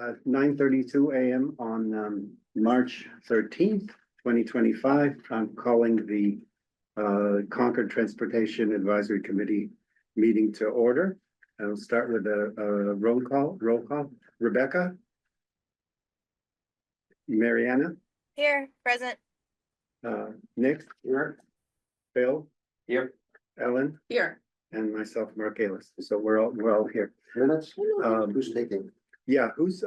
9:32 a.m. on March 13th, 2025. I'm calling the Concord Transportation Advisory Committee meeting to order. I'll start with a roll call. Rebecca? Mariana? Here, present. Nick? Here. Bill? Here. Ellen? Here. And myself, Mark Aylis. So we're all here. Minutes? Who's taking? Yeah, who's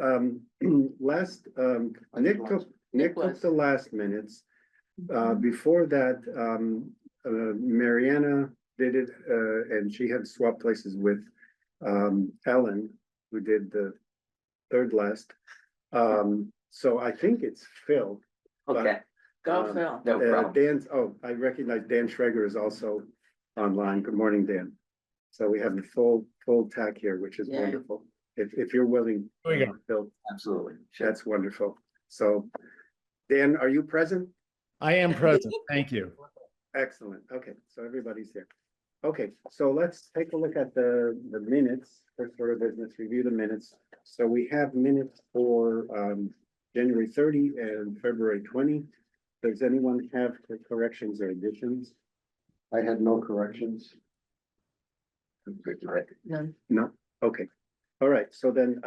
last Nick took the last minutes. Before that, Mariana did it, and she had swapped places with Ellen, who did the third last. So I think it's Phil. Okay. Go, Phil. No problem. Dan's, I recognize Dan Schrager is also online. Good morning, Dan. So we have the full tack here, which is Yeah. wonderful. If you're willing, There we go. Phil, Absolutely. that's wonderful. So Dan, are you present? I am present. Thank you. Excellent. Okay, so everybody's here. Okay, so let's take a look at the minutes. First order of business, review the minutes. So we have minutes for January 30 and February 20. Does anyone have corrections or additions? I had no corrections. None. No, okay. All right, so then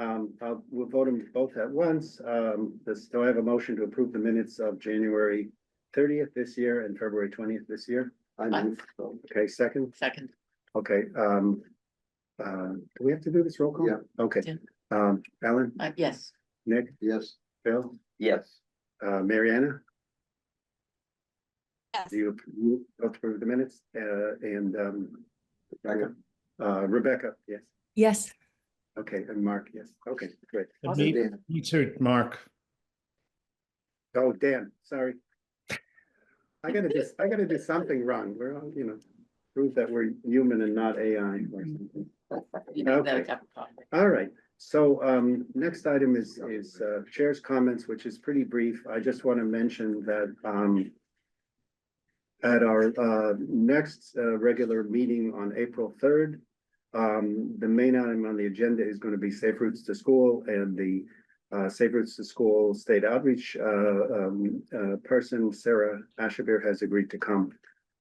we'll vote them both at once. Do I have a motion to approve the minutes of January 30th this year and February 20th this year? I move. Okay, second. Okay, do we have to do this roll call? Yeah. Okay. Yeah. Alan, Yes. Nick, Yes. Phil, Yes. Mariana, Yes. do you approve the minutes? Rebecca, yes. Yes. Okay, and Mark, yes. Okay, great. Me too, Mark. Oh, Dan, sorry. I gotta do something wrong. We're all, prove that we're human and not AI or something. Okay. All right, so next item is chair's comments, which is pretty brief. I just want to mention that at our next regular meeting on April 3rd, the main item on the agenda is going to be Safe Routes to School, and the Safe Routes to School state outreach person, Sarah Ashabir, has agreed to come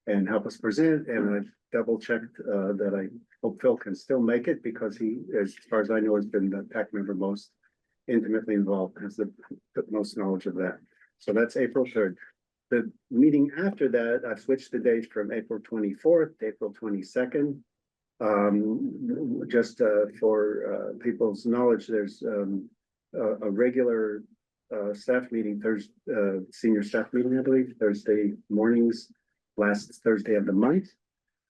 and help us present. And I've double checked that I hope Phil can still make it, because he, as far as I know, has been the PAC member most intimately involved, has the most knowledge of that. So that's April 3rd. The meeting after that, I've switched the date from April 24th to April 22nd. Just for people's knowledge, there's a regular staff meeting, senior staff meeting, I believe, Thursday mornings, last Thursday of the month,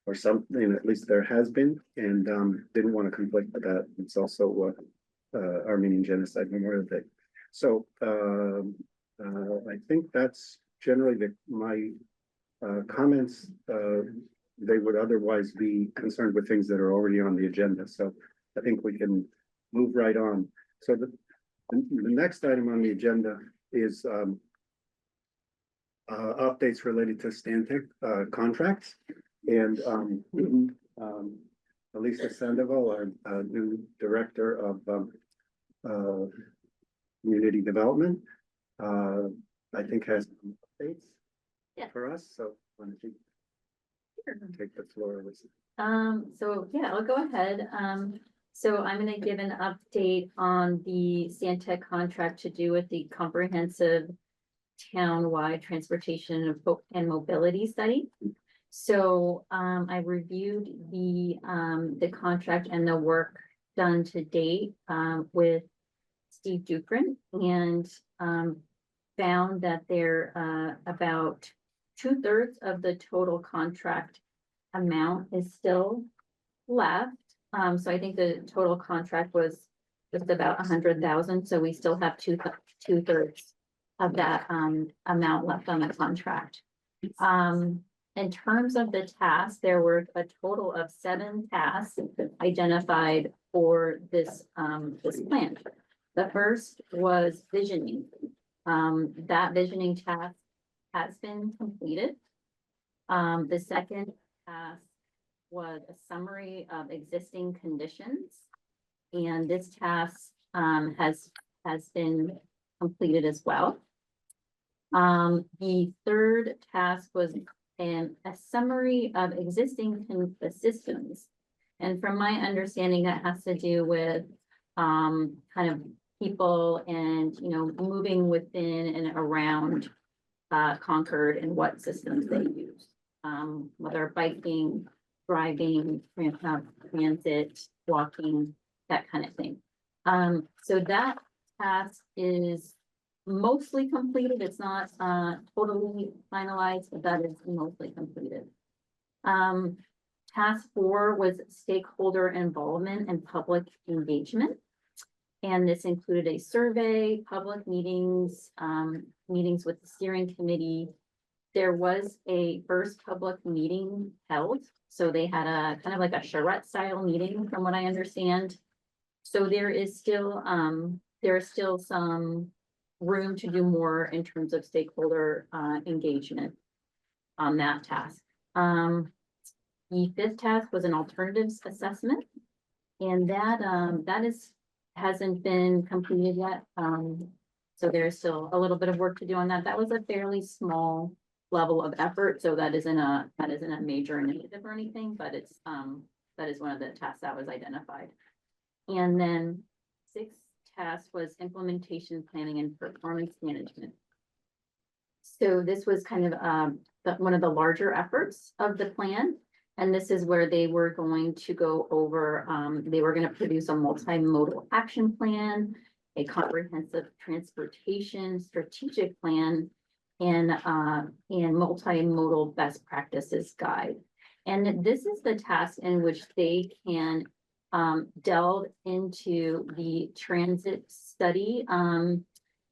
or something, at least there has been, and didn't want to conflict with that. It's also Armenian Genocide Memorial Day. So I think that's generally my comments. They would otherwise be concerned with things that are already on the agenda. So I think we can move right on. So the next item on the agenda is updates related to Stantec contracts. And Elisa Sandoval, our new director of community development, I think has some updates for us. So why don't you take the floor, Elisa? So yeah, I'll go ahead. So I'm going to give an update on the Stantec contract to do with the comprehensive town-wide transportation and mobility study. So I reviewed the contract and the work done to date with Steve Dukran, and found that there about 2/3 of the total contract amount is still left. So I think the total contract was just about 100,000. So we still have 2/3 of that amount left on the contract. In terms of the tasks, there were a total of 7 tasks identified for this plan. The first was visioning. That visioning task has been completed. The second task was a summary of existing conditions. And this task has has been completed as well. The third task was a summary of existing systems. And from my understanding, that has to do with kind of people and, you know, moving within and around Concord and what systems they use. Whether biking, driving, transit, walking, that kind of thing. So that task is mostly completed. It's not totally finalized, but that is mostly completed. Task 4 was stakeholder involvement and public engagement. And this included a survey, public meetings, meetings with the steering committee. There was a first public meeting held, so they had a kind of like a charrette style meeting, from what I understand. So there is still some room to do more in terms of stakeholder engagement on that task. The 5th task was an alternatives assessment, and that hasn't been completed yet. So there's still a little bit of work to do on that. That was a fairly small level of effort, so that isn't a major initiative or anything, but it's that is one of the tasks that was identified. And then 6th task was implementation planning and performance management. So this was kind of one of the larger efforts of the plan. And this is where they were going to go over, they were going to produce a multimodal action plan, a comprehensive transportation strategic plan, and multimodal best practices guide. And this is the task in which they can delve into the transit study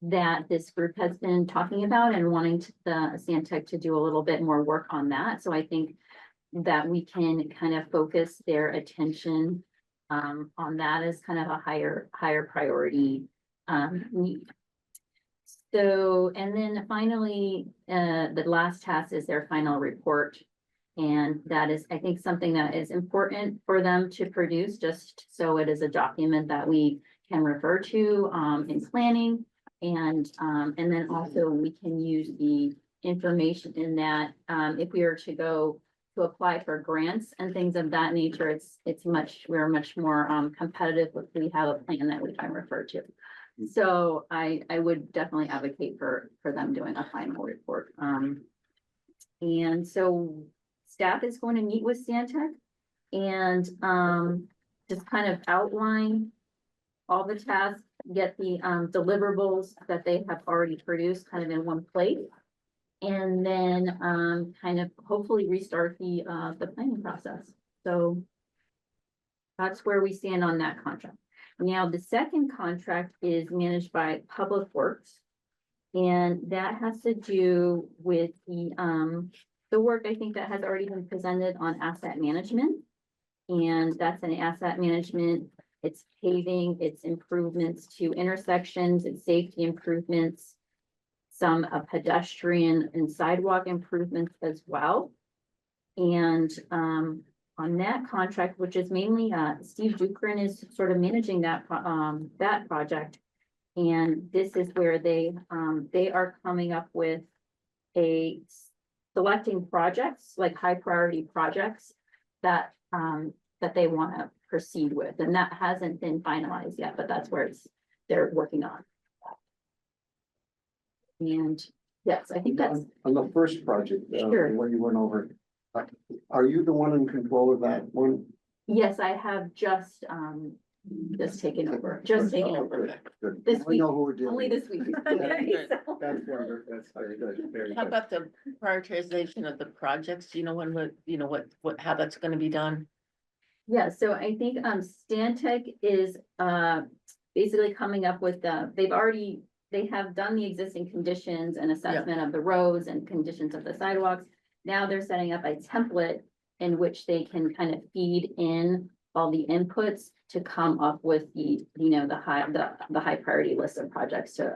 that this group has been talking about and wanting the Stantec to do a little bit more work on that. So I think that we can kind of focus their attention on that as kind of a higher priority need. So, and then finally, the last task is their final report. And that is, I think, something that is important for them to produce, just so it is a document that we can refer to in planning. And then also we can use the information in that if we were to go to apply for grants and things of that nature, we're much more competitive if we have a plan that we can refer to. So I would definitely advocate for them doing a final report. And so staff is going to meet with Stantec and just kind of outline all the tasks, get the deliverables that they have already produced kind of in one place. And then kind of hopefully restart the planning process. So that's where we stand on that contract. Now, the second contract is managed by Public Works. And that has to do with the work, I think, that has already been presented on asset management. And that's an asset management, it's paving, it's improvements to intersections, it's safety improvements, some pedestrian and sidewalk improvements as well. And on that contract, which is mainly Steve Dukrin is sort of managing that project. And this is where they are coming up with selecting projects, like high priority projects that they want to proceed with. And that hasn't been finalized yet, but that's where they're working on. And yes, I think that's on the first project, Sure. where you went over. Are you the one in control of that one? yes, I have just taken over, Good. This We know week. who we're dealing Only with. this week. Good. So- That's wonderful. That's very good. Very How good. about the prioritization of the projects? Do you know how that's gonna be done? Yeah, so I think Stantec is basically coming up with they have done the existing conditions and assessment of the roads and conditions of the sidewalks. Now they're setting up a template in which they can kind of feed in all the inputs to come up with the high priority list of projects to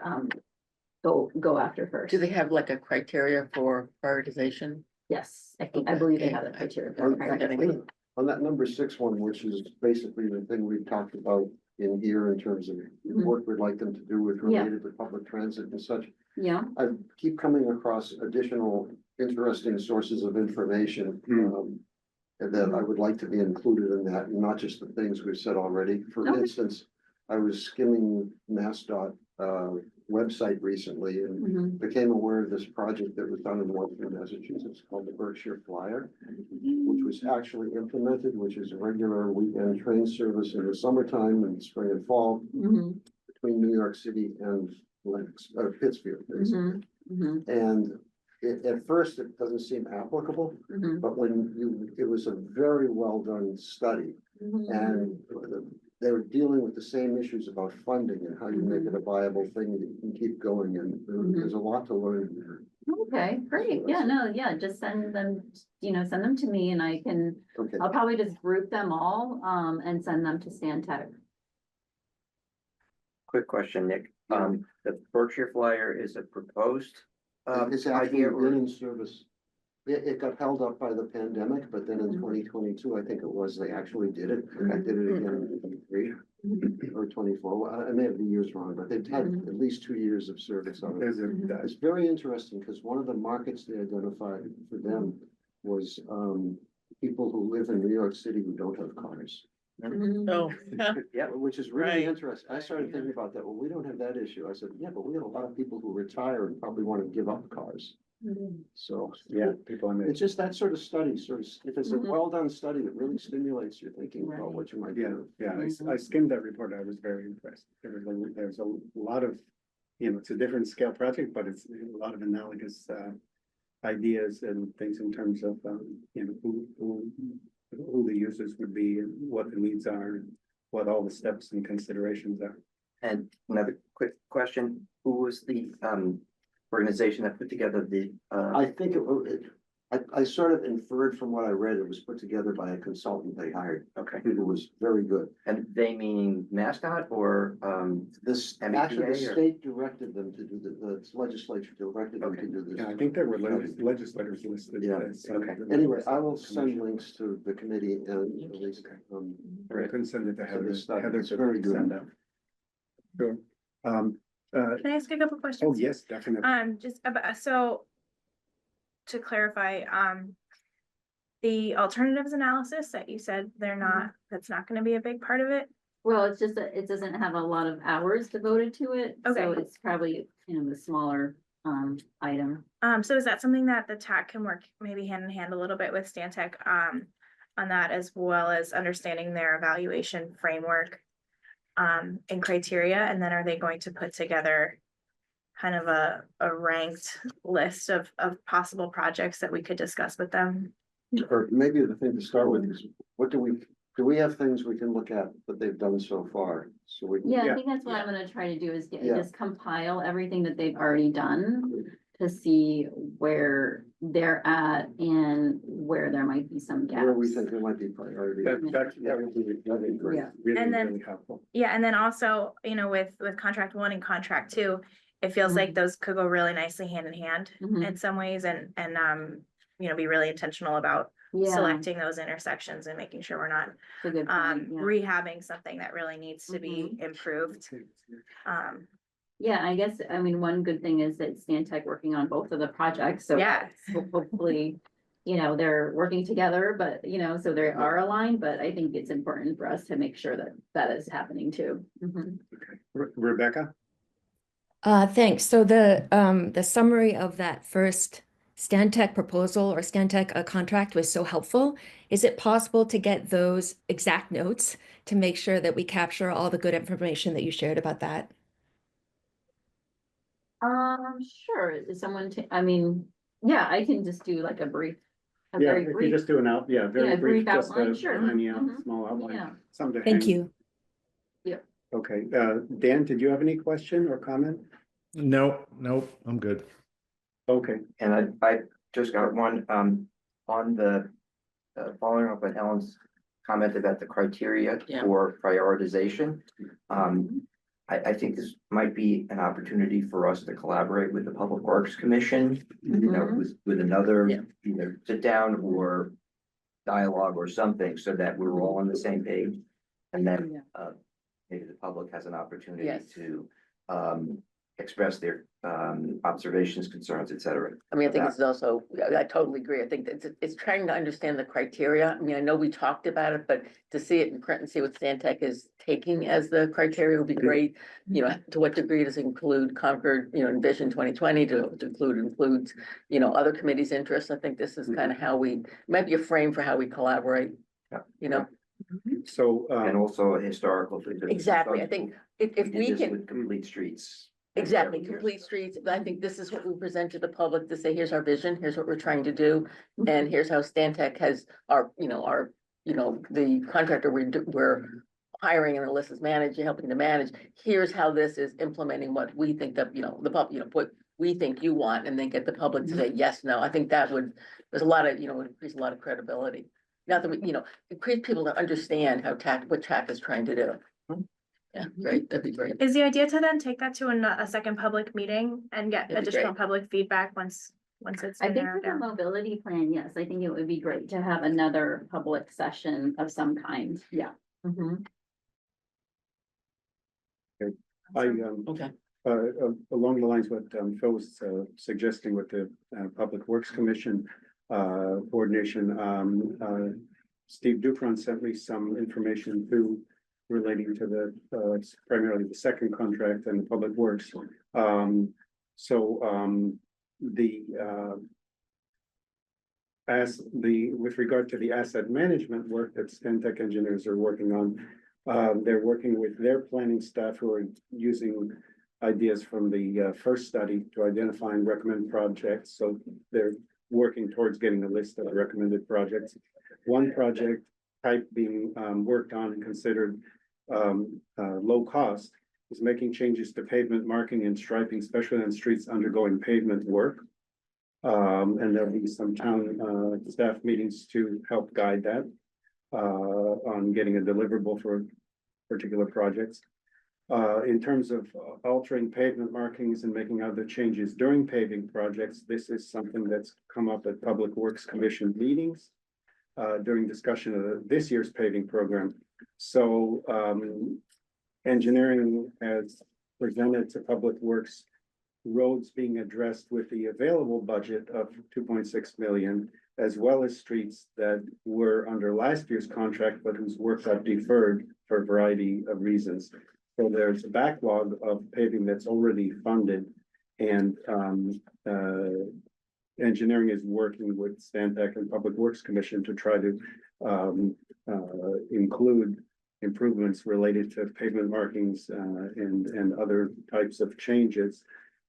go after first. Do they have like a criteria for prioritization? Yes, I believe they have a criteria. for On priority. on that number 6 one, which is basically the thing we've talked about in here in terms of Mhm. work we'd like them to do with Yeah. related to public transit and such. Yeah, I keep coming across additional interesting sources of information. Hmm. And that I would like to be included in that, and not just the things we've said already. For Okay. instance, I was skimming MassDOT website recently and mhm, became aware of this project that was done in Western Massachusetts called the Berkshire Flyer, which was actually implemented, which is a regular weekend train service in the summertime and spring and fall mhm, between New York City and Lennox, Pittsfield, basically. mhm, And at first, it doesn't seem applicable, mhm, but it was a very well done study. mhm. And they were dealing with the same issues about funding and how you make it a viable thing that you can keep going, and there's a lot to learn there. Okay, great. Yeah, no, yeah, just send them, send them to me and I can, Okay, I'll probably just group them all, and send them to Stan Tech. Quick question, Nick. The Berkshire Flyer is a proposed it's actually idea been or in service. It got held up by the pandemic, but then in 2022, I think it was, they actually did it. I did it again in 23 or 24. Well, I may have the years wrong, but they've had at least 2 years of service on it. There's It's very interesting because one of the markets they identified for them was people who live in New York City who don't have cars. Mhm. Oh, yeah, Which is really Right. interesting. I started thinking about that. Well, we don't have that issue. I said, yeah, but we have a lot of people who retire and probably want to give up cars. So yeah, people on it's the, just that sort of study, if it's a Mhm. well-done study, it really stimulates your thinking about what you might yeah, do. yeah, I skimmed that report. I was very impressed. There's a lot of, it's a different scale project, but it's a lot of analogous, ideas and things in terms of, who the users would be and what the needs are and what all the steps and considerations are. and another quick question, who was the organization that put together the I think I sort of inferred from what I read, it was put together by a consultant they hired, okay, who was very good. and they meaning MassDOT or This, MEPA actually, the or- state directed them to do the legislature directed them to do this. Yeah, I think there were legislators listed. Yeah. Okay. Anyway, I will send links to the committee and at least, I couldn't send it to So Heather. this stuff Heather is could very good. send out. Sure. Can I ask a couple Oh, questions? yes, definitely. Just about, so to clarify, the alternatives analysis that you said that's not gonna be a big part of it? Well, it's just that it doesn't have a lot of hours devoted to it, so Okay. it's probably, the smaller, item. So is that something that the TAC can work maybe hand in hand a little bit with Stantec, on that, as well as understanding their evaluation framework? And criteria, and then are they going to put together kind of a ranked list of possible projects that we could discuss with them? or maybe the thing to start with is, do we have things we can look at that they've done so far? So we. Yeah, Yeah. I think that's what I'm gonna try to do is Yeah. just compile everything that they've already done to see where they're at and where there might be some gaps. Where we think there might be priority. That would be great. Yeah. Really, And then- really helpful. Yeah, and then also, with contract 1 and contract 2, it feels like those could go really nicely hand in hand Mhm. in some ways, and be really intentional about Yeah, selecting those intersections and making sure we're not it's a good point, yeah. rehabbing something that really needs to be improved. Yeah, I guess, one good thing is that Stantec working on both of the projects, so. Yes. Hopefully, they're working together, but, so they are aligned, but I think it's important for us to make sure that that is happening too. Mhm. Rebecca? Thanks. So the summary of that first Stantec proposal or Stantec contract was so helpful. Is it possible to get those exact notes to make sure that we capture all the good information that you shared about that? Sure, is someone, yeah, I can just do like a brief. A Yeah, very if you brief. just do an Yeah, very brief, brief just outline, a sure. tiny Mhm. small outline, Yeah. something to Thank hang. you. Okay, Dan, did you have any question or comment? Nope, I'm good. Okay, and I just got one, on the, following up on Helen's comment about the criteria Yeah. for prioritization. I think this might be an opportunity for us to collaborate with the Public Works Commission, with another, Yeah. either sit down or dialogue or something, so that we're all on the same page. And then, maybe the public has an opportunity Yes. to express their observations, concerns, et cetera. I mean, I think it's also, I totally agree. I think that it's trying to understand the criteria. I mean, I know we talked about it, but to see it in print and see what Stantec is taking as the criteria would be great. You know, to what degree does it include Concord, you know, Envision 2020 to includes, you know, other committees' interests. I think this is kind of how we, might be a frame for how we collaborate. Yeah. You know, So, And also a historical. exactly. I think if we can. With complete streets. Exactly, Years complete ago. streets, but I think this is what we present to the public to say, here's our vision, here's what we're trying to do. And here's how Stantec has the contractor we're hiring and Alyssa's managing, helping to manage. Here's how this is implementing what we think that, what we think you want, and then get the public to say, yes, no. I think that would, there's a lot of, increase a lot of credibility. Not that we, increase people to understand what TAC is trying to do. Yeah, great, that'd be great. Is the idea to then take that to a second public meeting and get That'd be additional great. public feedback once it's I been think for narrowed the down? mobility plan, yes, I think it would be great to have another public session of some kind, yeah. Mhm. I, Okay, along the lines what Phil was suggesting with the Public Works Commission coordination, Steve Dufron sent me some information through relating to the primarily the second contract and the Public Works. With regard to the asset management work that Stantec engineers are working on, they're working with their planning staff who are using ideas from the first study to identify and recommend projects. So they're working towards getting a list of recommended projects. One project type being worked on and considered low cost is making changes to pavement marking and striping, especially on streets undergoing pavement work. And there'll be some town staff meetings to help guide that on getting a deliverable for particular projects. In terms of altering pavement markings and making other changes during paving projects, this is something that's come up at Public Works Commission meetings during discussion of this year's paving program. So engineering has presented to Public Works roads being addressed with the available budget of 2.6 million, as well as streets that were under last year's contract, but whose work got deferred for a variety of reasons. So there's a backlog of paving that's already funded, and engineering is working with Stantec and Public Works Commission to try to include improvements related to pavement markings and other types of changes.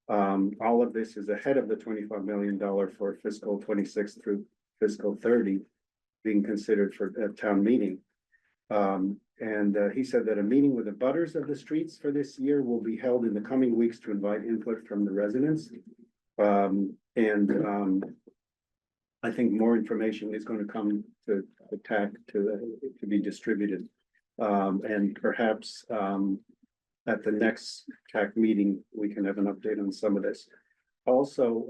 All of this is ahead of the $25 million for fiscal 26 through fiscal 30 being considered for a town meeting. He said that a meeting with the butters of the streets for this year will be held in the coming weeks to invite input from the residents. I think more information is going to come to the TAC to be distributed. And perhaps at the next TAC meeting, we can have an update on some of this. Also,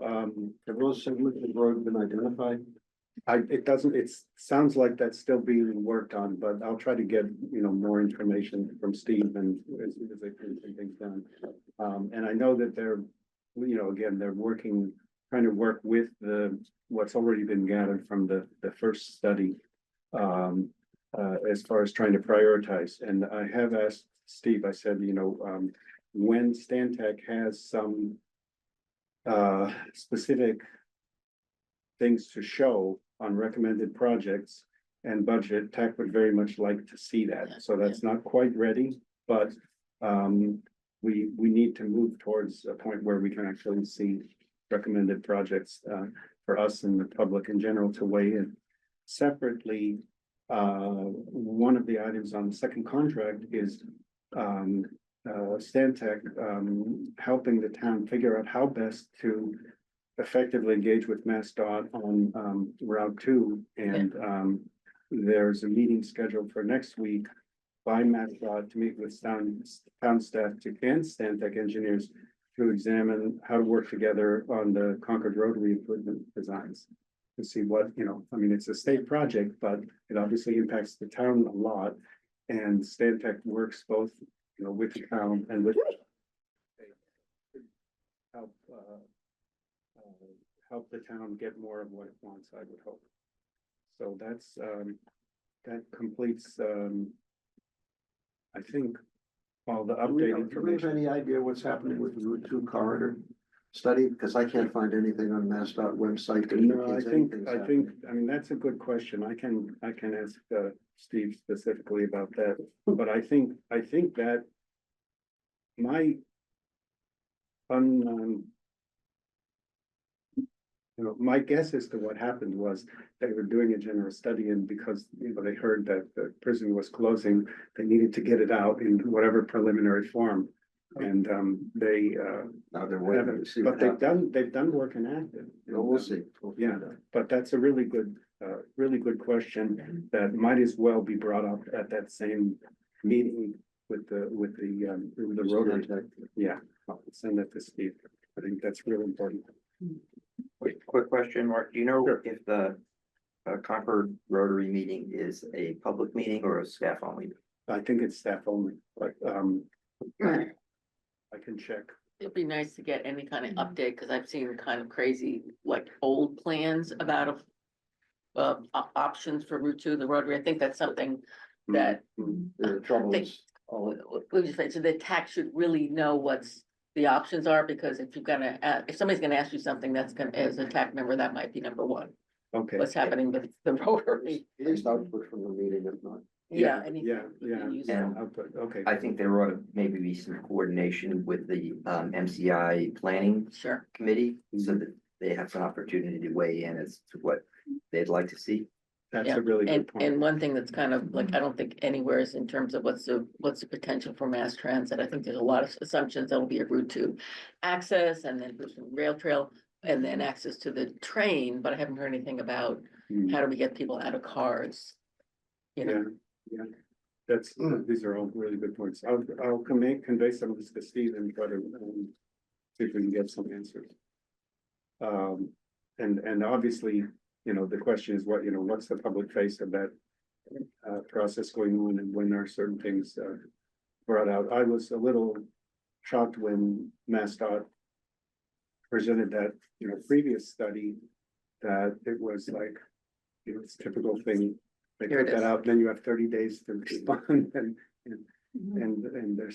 have those segments of road been identified? It sounds like that's still being worked on, but I'll try to get, more information from Steve and as I can things done. And I know that they're, again, they're trying to work with what's already been gathered from the first study. As far as trying to prioritize, and I have asked Steve, I said, when Stantec has some specific things to show on recommended projects and budget, TAC would very much like to see that. So that's not quite ready, but we need to move towards a point where we can actually see recommended projects for us and the public in general to weigh in. Separately, one of the items on the second contract is Stantec helping the town figure out how best to effectively engage with MassDOT on Route 2. And there's a meeting scheduled for next week by MassDOT to meet with town staff and Stantec engineers to examine how to work together on the Concord Rotary improvement designs. To see what, it's a state project, but it obviously impacts the town a lot. And Stantec works both you know, with the town and with help, help the town get more of what it wants, I would hope. So that's, that completes, I think, all the Do we update have information. any idea what's happening with the Route 2 corridor study? Because I can't find anything on MassDOT website. that No, indicates I think, anything's I mean, that's a good question. I can ask, Steve specifically about that. But I think that my you know, my guess as to what happened was they were doing a general study, and because, you know, they heard that the prison was closing, they needed to get it out in whatever preliminary form. And, they, Now they're waiting to see but what happens. they've done work in Acton. Well, we'll see. We'll Yeah. find out. But that's a really good question that might as well be brought up at that same meeting with the Rotary. Yeah, I'll send that to Steve. I think that's real important. Quick question, Mark, do you know Sure. if the Concord Rotary meeting is a public meeting or a staff only? I think it's staff only, but, I can check. It'd be nice to get any kind of update, because I've seen kind of crazy, like, old plans about options for Route 2, the Rotary. I think that's something that The trouble Think- is, all we just say, so the tax should really know what's the options are, because if you're gonna, if somebody's gonna ask you something, that's gonna, as a TAC member, that might be number one. Okay. What's happening with the Rotary? at least output from the meeting, if not. Yeah. Yeah, And- okay. I think there ought to maybe be some coordination with the MCI planning Sure. committee, so that they have some opportunity to weigh in as to what they'd like to see. That's Yeah, a really good And point. one thing that's kind of like, I don't think anywhere is in terms of what's the potential for mass transit. I think there's a lot of assumptions that will be a Route 2 access, and then there's some rail trail, and then access to the train, but I haven't heard anything about Mm, how do we get people out of cars? You know, Yeah, that's, these are all really good points. I'll convey some of this to Steve and try to, see if we can get some answers. And obviously, you know, the question is what, you know, what's the public face of that process going on, and when are certain things brought out? I was a little shocked when MassDOT presented that, you know, previous study, that it was like, you know, it's a typical thing. They Here put it that is. out, then you have 30 days to respond, and they're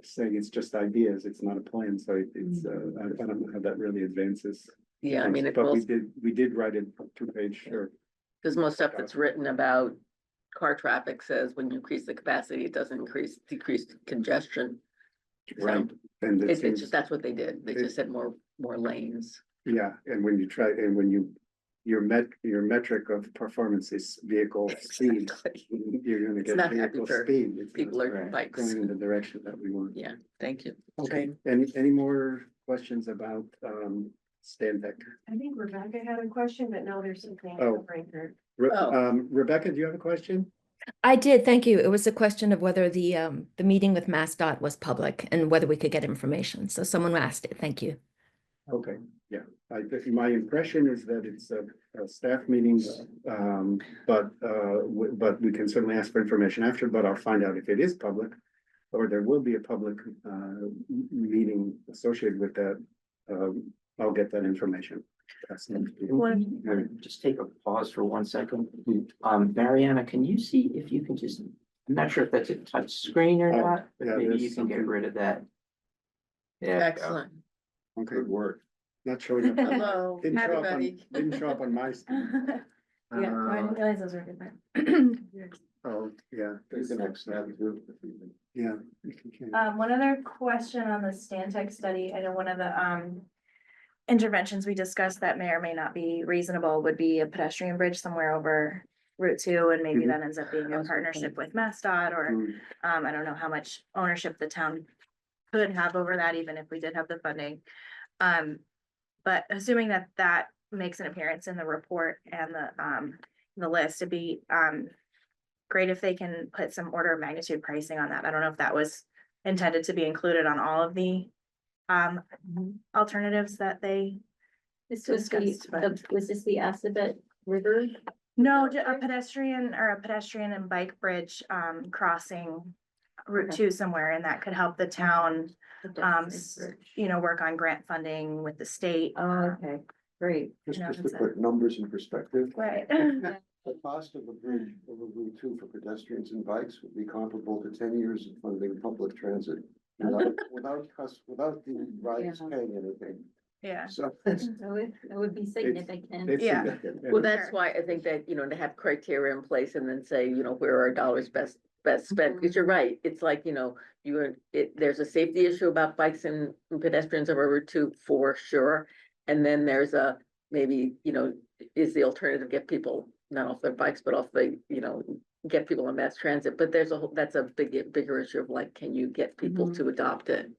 saying it's just ideas, it's not a plan, so it's, I don't know how that really advances. yeah, I mean, it But will, we did write a 2-page, or, because most stuff that's written about car traffic says when you increase the capacity, it doesn't decrease congestion. So right, and it it's seems, just, that's what they did. They just said more lanes. yeah, and when you try, and when your metric of performance is vehicle speed, you're gonna It's get not happy vehicle for speed. It's People are Right. bikes. going in the direction that we want. Yeah, thank you. Okay, any more questions about, Stantec? I think Rebecca had a question, but no, there's something Oh. covering her. Oh. Rebecca, do you have a question? I did, thank you. It was a question of whether the meeting with MassDOT was public and whether we could get information. So someone asked it, thank you. Okay, yeah, my impression is that it's a staff meeting, but we can certainly ask for information after, but I'll find out if it is public, or there will be a public, meeting associated with that. I'll get that information. Just take a pause for 1 second. Mariana, can you see if you can just, I'm not sure if that's a touch screen or Oh, not, but yeah, maybe there's you can get something- rid of that. Yeah. Excellent. Okay, Good work. not showing up. Hello, Didn't show up on, everybody. didn't show up on my screen. Yeah, no, I didn't realize those were different. Oh, yeah, You can extend it too. yeah. you can. One other question on the Stantec study, I know one of the, interventions we discussed that may or may not be reasonable would be a pedestrian bridge somewhere over Route 2, and maybe Mhm. that ends up being a partnership with MassDOT, or, Mm, I don't know how much ownership the town could have over that, even if we did have the funding. But assuming that that makes an appearance in the report and the list, it'd be, great if they can put some order of magnitude pricing on that. I don't know if that was intended to be included on all of the alternatives that they, This was Discussed, but- was this the Assabet River? no, a pedestrian and bike bridge, crossing Route 2 somewhere, and that could help the town, work on grant funding with the state. Oh, okay, great. Just, No, just to that's it. put numbers in perspective, Right. the cost of a bridge over Route 2 for pedestrians and bikes would be comparable to 10 years of funding public transit. Without the riders Yeah. paying anything, Yeah, so. It would be significant. It's Yeah. significant. Well, that's Sure. why I think that, to have criteria in place and then say, where are our dollars best spent, because you're right, it's like, there's a safety issue about bikes and pedestrians over Route 2 for sure. And then there's maybe, is the alternative get people not off their bikes, but off the, get people on mass transit, but that's a bigger issue of like, can you get people Mhm. to adopt it?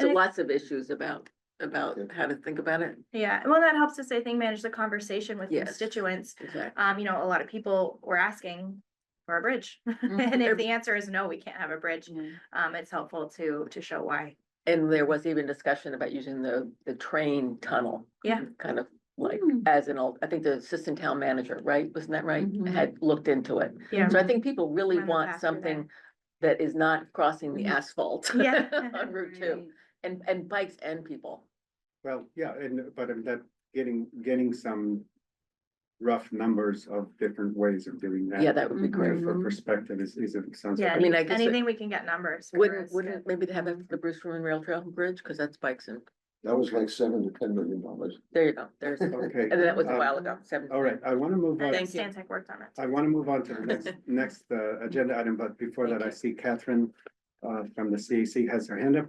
So lots of issues about how to think about it. yeah, well, that helps us, I think, manage the conversation with Yes. constituents. Exactly. A lot of people were asking for a bridge. And if the answer is no, we can't have a bridge, it's helpful to show why. And there was even discussion about using the train tunnel. Yeah. Kind of like Hmm. as I think the assistant town manager, right? Wasn't that right? Mhm. Had looked into it. Yeah. So I think people really Run the want path through something that is not crossing the Mhm. asphalt. Yeah. On Route 2, and bikes and people. Well, yeah, but that getting some rough numbers of different ways of doing that. Yeah, that would be great. For perspective sounds. Yeah, I mean, I guess it- anything we can get numbers. for Wouldn't is good. maybe to have it for the Bruce Ruin Rail Trail Bridge, because that's bikes and, That was like $7 to $10 million. there you go, there's, and Okay. that was a while ago, 7. All right, I want to move I on. think Thank you. Stantec worked on it. I want to move on to the next agenda item, but before that, I see Catherine from the CAC has her hand up.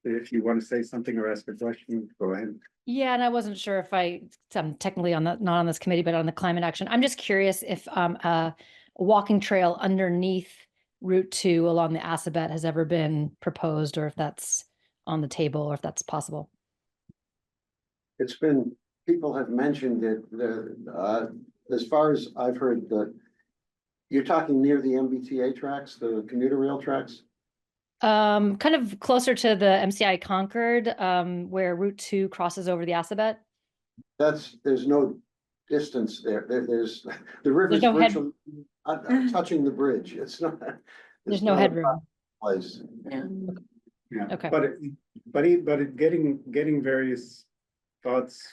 If you want to say something or ask a question, go ahead. Yeah, and I wasn't sure if I'm technically not on this committee, but on the climate action. I'm just curious if a walking trail underneath Route 2 along the Assabet has ever been proposed, or if that's on the table, or if that's possible. It's been, people have mentioned it, as far as I've heard, you're talking near the MBTA tracks, the commuter rail tracks? Kind of closer to the MCI Concord, where Route 2 crosses over the Assabet. There's no distance there. There's, the river's no head- virtually touching the bridge. It's not. There's it's no not a headroom. Place. Yeah, Okay. but getting various thoughts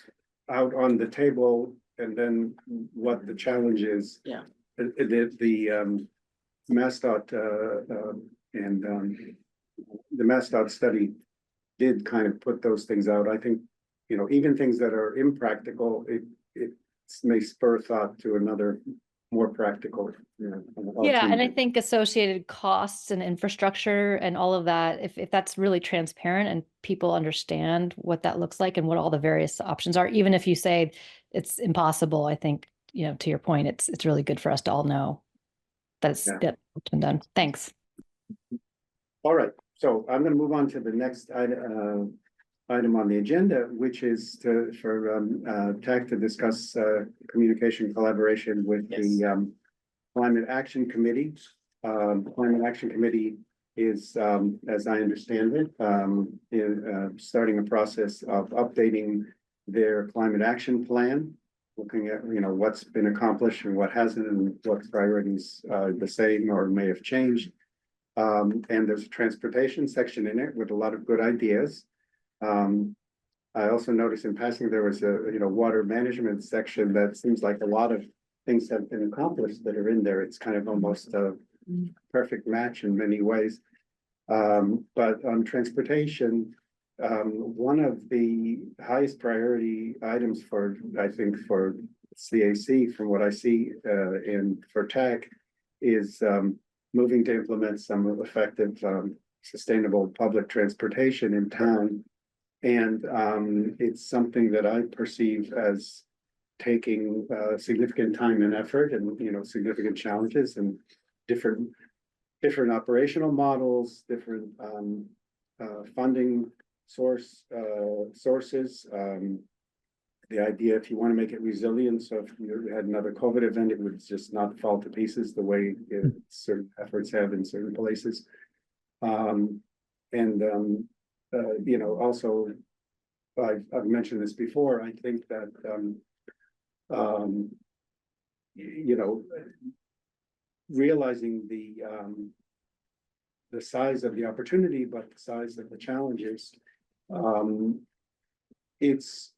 out on the table and then what the challenge is. Yeah. The MassDOT and the MassDOT study did kind of put those things out. I think, even things that are impractical, it may spur thought to another more practical. Yeah, and I alternative. think associated costs and infrastructure and all of that, if that's really transparent and people understand what that looks like and what all the various options are, even if you say it's impossible, I think, to your point, it's really good for us to all know that it's Yeah. been done. Thanks. All right, so I'm gonna move on to the next item on the agenda, which is for TAC to discuss communication collaboration with the Climate Action Committee. Climate Action Committee is, as I understand it, starting a process of updating their climate action plan, looking at, what's been accomplished and what hasn't, and what priorities are the same or may have changed. And there's a transportation section in it with a lot of good ideas. I also noticed in passing, there was a, water management section that seems like a lot of things have been accomplished that are in there. It's kind of almost a perfect match in many ways. But on transportation, one of the highest priority items for CAC, from what I see, and for TAC, is moving to implement some effective, sustainable public transportation in town. And it's something that I perceive as taking significant time and effort and, significant challenges and different operational models, different funding sources. The idea, if you want to make it resilient, so if you had another COVID event, it would just not fall to pieces the way certain efforts have in certain places. Also, I've mentioned this before, I think that, realizing the size of the opportunity, but the size of the challenges. It's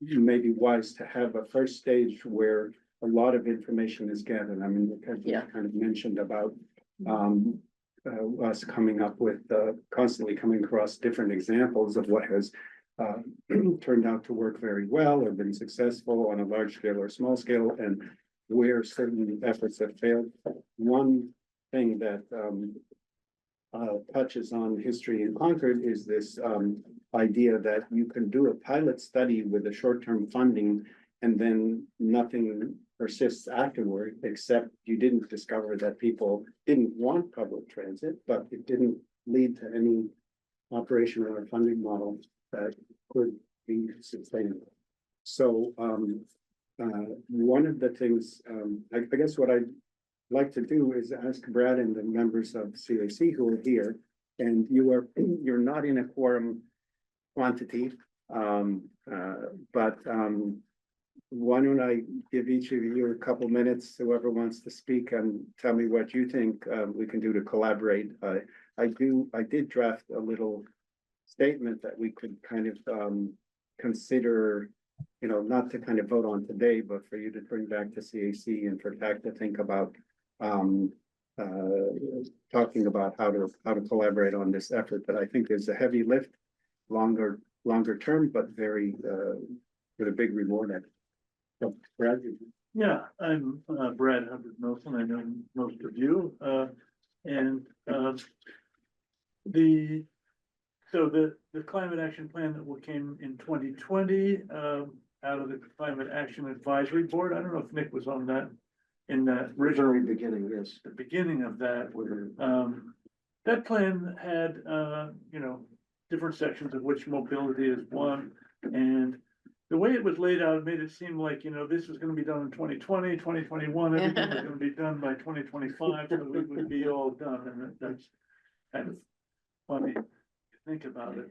maybe wise to have a first stage where a lot of information is gathered. I mean, because you Yeah. kind of mentioned about us coming up with, constantly coming across different examples of what has turned out to work very well or been successful on a large scale or small scale, and where certain efforts have failed. One thing that touches on history in Concord is this idea that you can do a pilot study with a short-term funding and then nothing persists afterward, except you didn't discover that people didn't want public transit, but it didn't lead to any operational or funding model that could be sustainable. So one of the things, I guess what I'd like to do is ask Brad and the members of CAC who are here, and you're not in a quorum quantity, but why don't I give each of you a couple minutes, whoever wants to speak, and tell me what you think we can do to collaborate. I did draft a little statement that we could kind of consider, you know, not to kind of vote on today, but for you to bring back to CAC and for TAC to think about talking about how to collaborate on this effort that I think is a heavy lift, longer term, but very with a big reward. So, Brad? Yeah, I'm Brad Hubbard Nelson. I know most of you. The climate action plan that came in 2020 out of the Climate Action Advisory Board. I don't know if Nick was on that in that original Very beginning, yes. the beginning of that. That plan had you know, different sections of which mobility is one, and the way it was laid out made it seem like, you know, this was gonna be done in 2020, 2021, everything was gonna be done by 2025, so we would be all done, and that's kind of funny to think about it.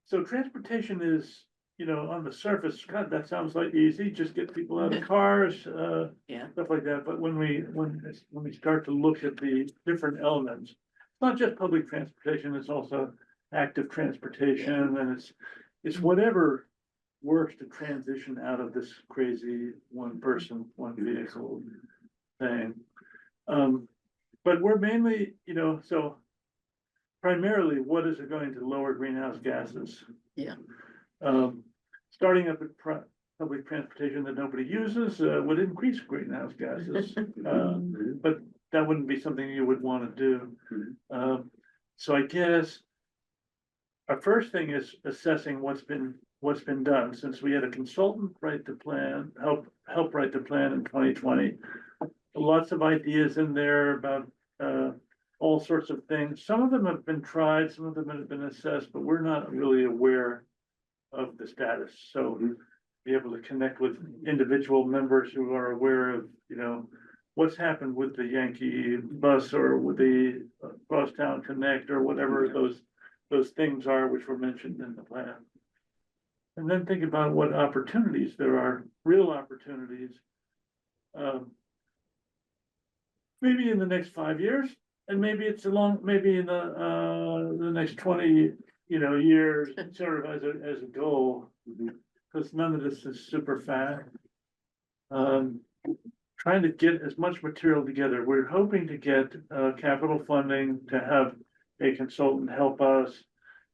So transportation is, you know, on the surface, God, that sounds like easy, just get people out of cars, Yeah. stuff like that, but when we start to look at the different elements, it's not just public transportation, it's also active transportation, and it's whatever works to transition out of this crazy one person, one vehicle thing. But we're mainly, you know, so primarily, what is it going to lower greenhouse gases? Yeah. Starting up with public transportation that nobody uses would increase greenhouse gases. But that wouldn't be something you would want to do. So I guess our first thing is assessing what's been done, since we had a consultant write the plan, help write the plan in 2020. Lots of ideas in there about all sorts of things. Some of them have been tried, some of them have been assessed, but we're not really aware of the status. So be able to connect with individual members who are aware of, you know, what's happened with the Yankee bus or with the Crosstown Connect or whatever those things are, which were mentioned in the plan. And then think about what opportunities there are, real opportunities. Maybe in the next 5 years, and maybe it's maybe in the next 20, you know, years, sort of as a goal, because none of this is super fast. Trying to get as much material together. We're hoping to get capital funding to have a consultant help us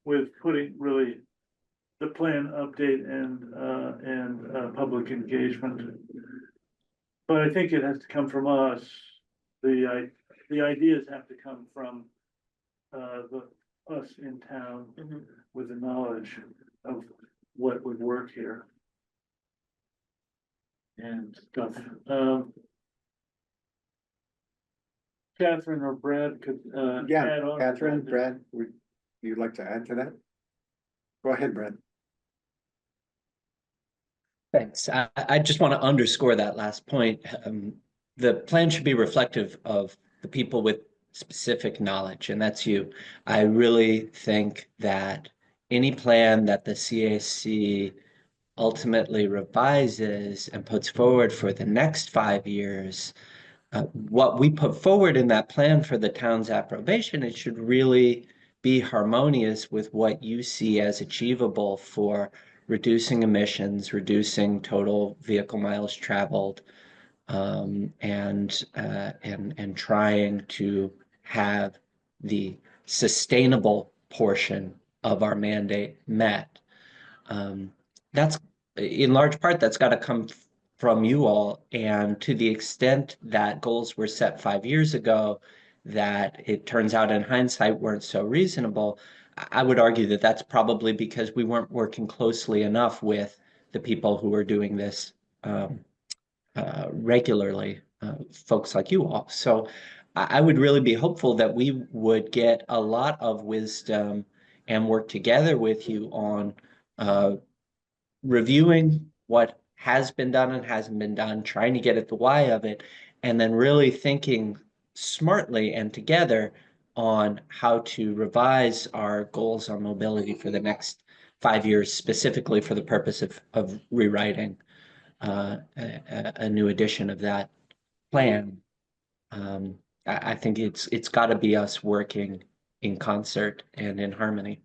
with putting really the plan update and public engagement. But I think it has to come from us. The ideas have to come from us in town with the knowledge of what would work here. And stuff. Catherine or Brad could Yeah, add on. to Catherine, that. Brad, would you like to add to that? Go ahead, Brad. Thanks. I just want to underscore that last point. The plan should be reflective of the people with specific knowledge, and that's you. I really think that any plan that the CAC ultimately revises and puts forward for the next 5 years what we put forward in that plan for the town's approbation, it should really be harmonious with what you see as achievable for reducing emissions, reducing total vehicle miles traveled, and trying to have the sustainable portion of our mandate met. That's in large part, that's got to come from you all. And to the extent that goals were set 5 years ago, that it turns out in hindsight weren't so reasonable, I would argue that that's probably because we weren't working closely enough with the people who are doing this regularly, folks like you all. So I would really be hopeful that we would get a lot of wisdom and work together with you on reviewing what has been done and hasn't been done, trying to get at the why of it, and then really thinking smartly and together on how to revise our goals on mobility for the next 5 years, specifically for the purpose of rewriting a new edition of that plan. I think it's got to be us working in concert and in harmony.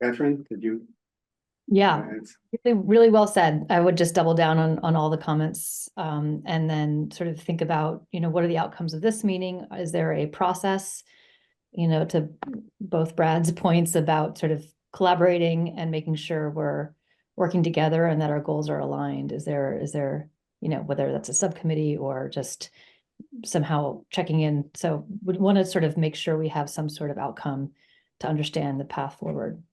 Catherine, did you? Yeah, really well said. I would just double down on all the comments, and then sort of think about, what are the outcomes of this meeting? Is there a process, to both Brad's points about sort of collaborating and making sure we're working together and that our goals are aligned? Is there, whether that's a subcommittee or just somehow checking in? So we want to sort of make sure we have some sort of outcome to understand the path forward.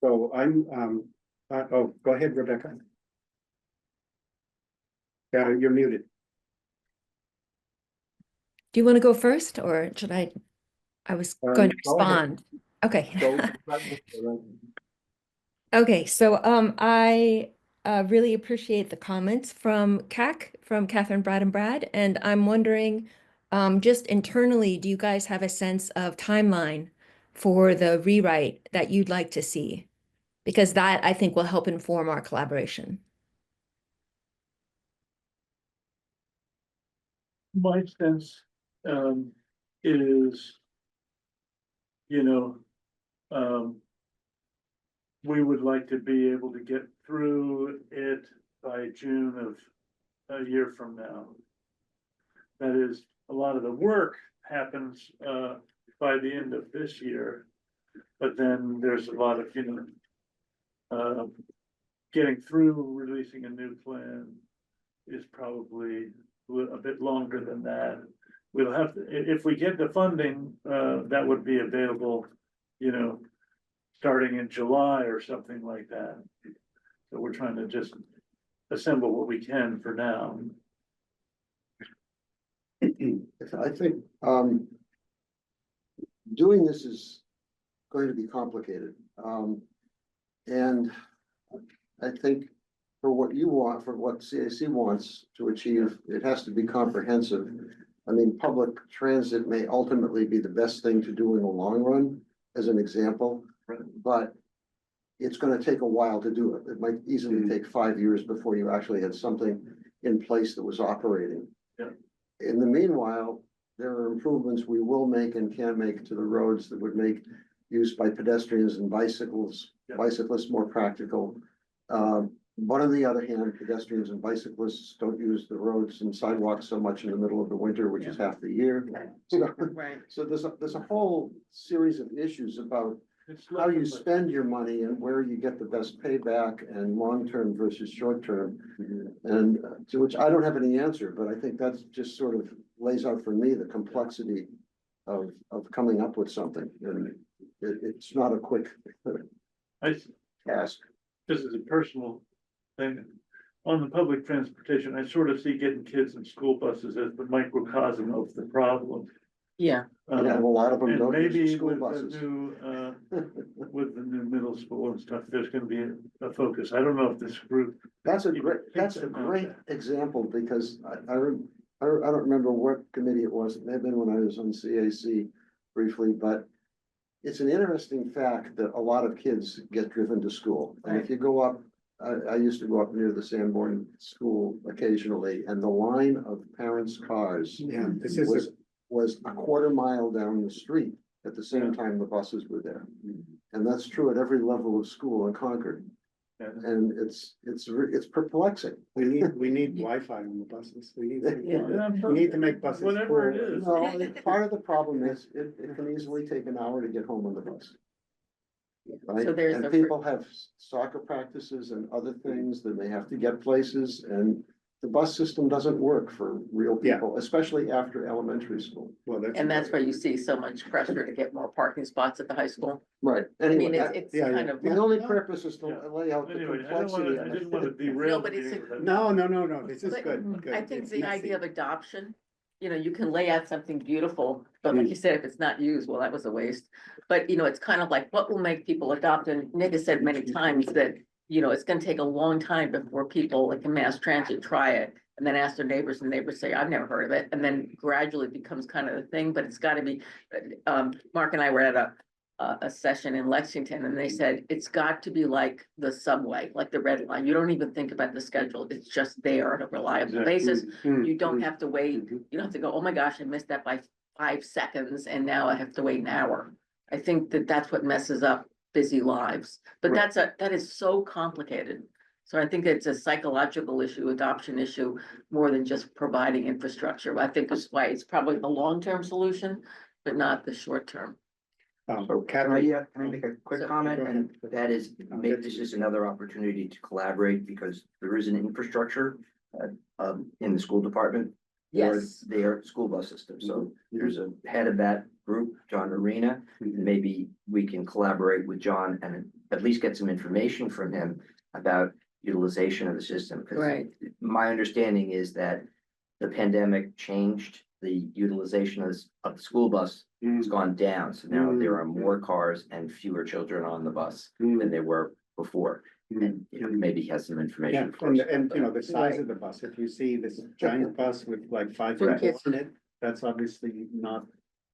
So I'm, oh, go ahead, Rebecca. Yeah, you're muted. Do you want to go first, or should I? I was going to Go ahead. respond. Okay. Go. Okay, so I really appreciate the comments from Catherine, Brad, and Brad, and I'm wondering, just internally, do you guys have a sense of timeline for the rewrite that you'd like to see? Because that, I think, will help inform our collaboration. My sense is, we would like to be able to get through it by June of a year from now. That is, a lot of the work happens by the end of this year, but then there's a lot of, getting through releasing a new plan is probably a bit longer than that. We'll have to, if we get the funding, that would be available, starting in July or something like that. So we're trying to just assemble what we can for now. I think, doing this is going to be complicated. And I think for what you want, for what CAC wants to achieve, it has to be comprehensive. I mean, public transit may ultimately be the best thing to do in the long run, as an example, but it's going to take a while to do it. It might easily take 5 years before you actually had something in place that was operating. Yeah. In the meanwhile, there are improvements we will make and can make to the roads that would make use by pedestrians and bicyclists more practical. But on the other hand, pedestrians and bicyclists don't use the roads and sidewalks so much in the middle of the winter, which is half the year. Right. So there's a whole series of issues about how you spend your money and where you get the best payback and long-term versus short-term. And to which I don't have any answer, but I think that's just sort of lays out for me the complexity of coming up with something. And it's not a quick task. This is a personal thing. On the public transportation, I sort of see getting kids in school buses as the microcosm of the problem. Yeah. And a lot of them And don't use maybe school with the buses. new, with the new middle school and stuff, there's gonna be a focus. I don't know if this group. That's a You great, think that's a about great that. example because I don't remember what committee it was. It may have been when I was on CAC briefly, but it's an interesting fact that a lot of kids get driven to school. And if you go up I used to go up near the Sanborn School occasionally, and the line of parents' cars Yeah, this is, was a quarter mile down the street at the same time the buses were there. And that's true at every level of school in Concord. Yeah. And it's perplexing. we need Wi-Fi on the buses. We need, Yeah, we need to make buses. Whatever it full. is. No, part of the problem is it can easily take an hour to get home on the bus. Right? So there's And a- people have soccer practices and other things that they have to get places, and the bus system doesn't work for real Yeah. people, especially after elementary school. Well, And that's why you see so much pressure to get more parking spots at the high school. Right, I mean, anyway, it's yeah, kind of. the only purpose is to Yeah. lay out the Anyway, complexity. I of didn't it. want to derail. No, but the it's meeting with that. No, this is But good. I think It's the messy. idea of adoption, you know, you can lay out something beautiful, but like you said, if it's not used, well, that was a waste. But, you know, it's kind of like, what will make people adopt? And Nick has said many times that, you know, it's gonna take a long time before people like in mass transit try it. And then ask their neighbors and neighbors say, I've never heard of it. And then gradually it becomes kind of the thing, but it's gotta be, Mark and I were at a session in Lexington and they said, it's got to be like the subway, like the red line. You don't even think about the schedule. It's just there on a reliable Yeah. basis. Mm, You don't mm, have to wait. mhm. You don't have to go, oh my gosh, I missed that by 5 seconds and now I have to wait an hour. I think that that's what messes up busy lives, but Right. that is so complicated. So I think it's a psychological issue, adoption issue, more than just providing infrastructure. I think that's why it's probably the long-term solution, but not the short-term. Catherine, Can I make a quick So- comment? Go And ahead. that is, maybe this is another opportunity to collaborate because there is an infrastructure in the school department. for Yes. Their school bus system. So there's a head of that group, John Arena. And maybe we can collaborate with John and at least get some information from him about utilization of the system. Because Right. my understanding is that the pandemic changed the utilization of the school bus. It's gone down. So now there are more cars and fewer children on the bus than there were before. And, you know, maybe he has some Yeah, information for us. and about you know, that. the size of the bus, if you see this giant bus with like 5 For people kids. in it, that's obviously not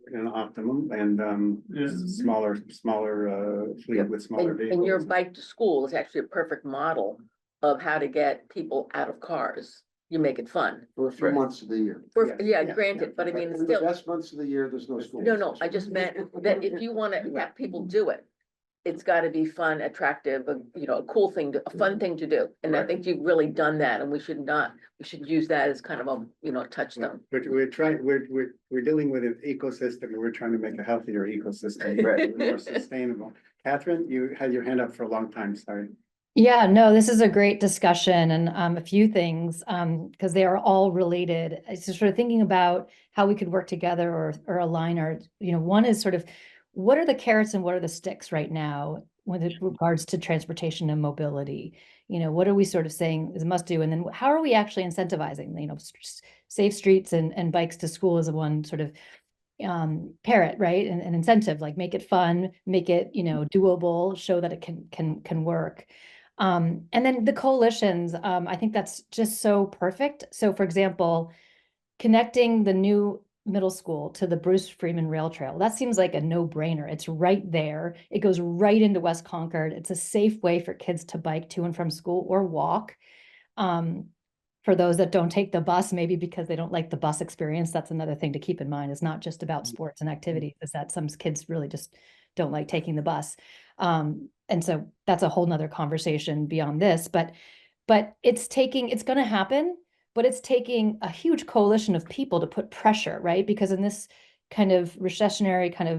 an optimum and Yeah. smaller fleet with smaller And vehicles. your bike to school is actually a perfect model of how to get people out of cars. You make it fun. For a few months of the year. Yeah, yeah, granted, but I mean, In the still, best months of the year, there's no school. no, buses. I just meant that if you wanna have people do it, it's gotta be fun, attractive, you know, a cool thing, a fun thing to do. And I Right. think you've really done that and we should use that as kind of a, you know, touchstone. We're trying, we're dealing with an ecosystem, and we're trying to make a healthier ecosystem, Right. more sustainable. Catherine, you had your hand up for a long time, sorry. Yeah, no, this is a great discussion and a few things because they are all related. It's just sort of thinking about how we could work together or align our, you know, one is sort of what are the carrots and what are the sticks right now with regards to transportation and mobility? You know, what are we sort of saying is a must do? And then how are we actually incentivizing, you know, safe streets and bikes to school is one sort of parrot, right? And an incentive, like make it fun, make it, you know, doable, show that it can work. And then the coalitions, I think that's just so perfect. So for example, connecting the new middle school to the Bruce Freeman Rail Trail, that seems like a no-brainer. It's right there. It goes right into West Concord. It's a safe way for kids to bike to and from school or walk. For those that don't take the bus, maybe because they don't like the bus experience, that's another thing to keep in mind. It's not just about sports and activities, is that some kids really just don't like taking the bus. And so that's a whole nother conversation beyond this, but it's going to happen, but it's taking a huge coalition of people to put pressure, right? Because in this kind of recessionary kind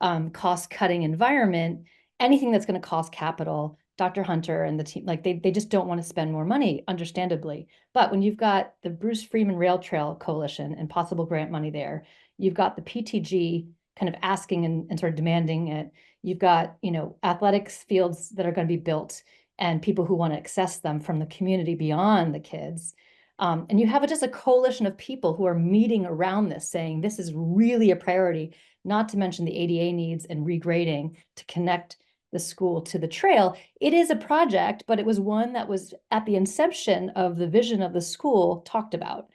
of cost-cutting environment, anything that's going to cost capital, Dr. Hunter and the team, like they just don't want to spend more money, understandably. But when you've got the Bruce Freeman Rail Trail Coalition and possible grant money there, you've got the PTG kind of asking and sort of demanding it. You've got, you know, athletics fields that are going to be built and people who want to access them from the community beyond the kids. And you have just a coalition of people who are meeting around this, saying this is really a priority, not to mention the ADA needs and regrading to connect the school to the trail. It is a project, but it was one that was at the inception of the vision of the school talked about,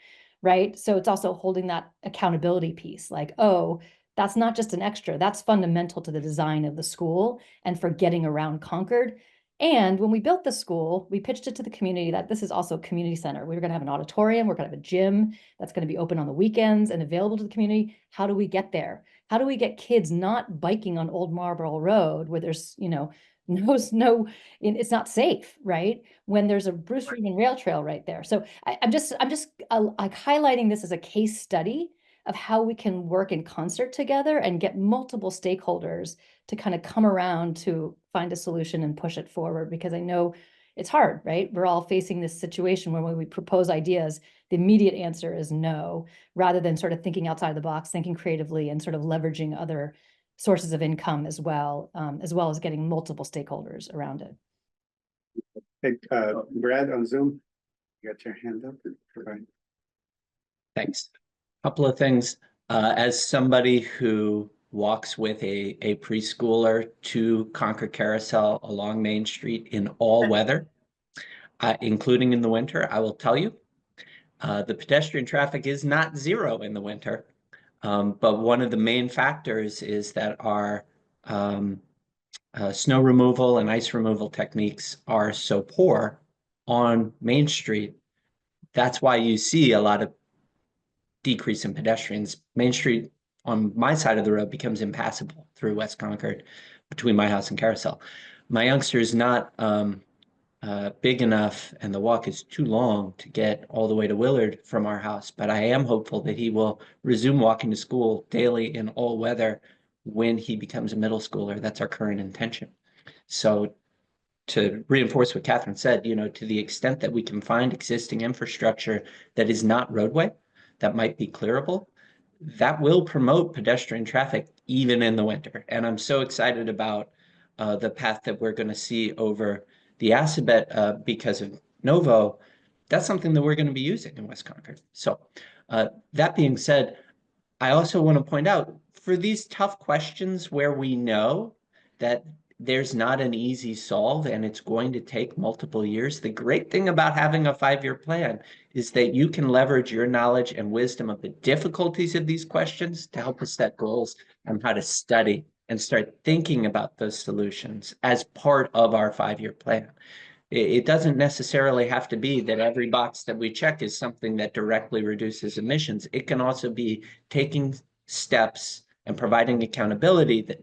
right? So it's also holding that accountability piece, like, oh, that's not just an extra, that's fundamental to the design of the school and for getting around Concord. And when we built the school, we pitched it to the community that this is also a community center. We were gonna have an auditorium, we're gonna have a gym that's gonna be open on the weekends and available to the community. How do we get there? How do we get kids not biking on Old Marlborough Road where there's, it's not safe, right? When there's a Bruce Freeman rail trail right there. So I'm just like highlighting this as a case study of how we can work in concert together and get multiple stakeholders to kind of come around to find a solution and push it forward, because I know it's hard, right? We're all facing this situation where when we propose ideas, the immediate answer is no, rather than sort of thinking outside the box, thinking creatively, and sort of leveraging other sources of income as well as getting multiple stakeholders around it. Hey, Brad on Zoom, you got your hand up? Right. Thanks. Couple of things. As somebody who walks with a preschooler to Concord Carousel along Main Street in all weather, including in the winter, I will tell you, the pedestrian traffic is not zero in the winter. But one of the main factors is that our snow removal and ice removal techniques are so poor on Main Street. That's why you see a lot of decrease in pedestrians. Main Street on my side of the road becomes impassable through West Concord between my house and Carousel. My youngster is not big enough and the walk is too long to get all the way to Willard from our house, but I am hopeful that he will resume walking to school daily in all weather when he becomes a middle schooler. That's our current intention. So to reinforce what Catherine said, to the extent that we can find existing infrastructure that is not roadway, that might be clearable, that will promote pedestrian traffic even in the winter. And I'm so excited about the path that we're going to see over the Assabet because of Novo. That's something that we're going to be using in West Concord. So that being said, I also want to point out, for these tough questions where we know that there's not an easy solve and it's going to take multiple years, the great thing about having a 5-year plan is that you can leverage your knowledge and wisdom of the difficulties of these questions to help us set goals on how to study and start thinking about those solutions as part of our 5-year plan. It doesn't necessarily have to be that every box that we check is something that directly reduces emissions. It can also be taking steps and providing accountability that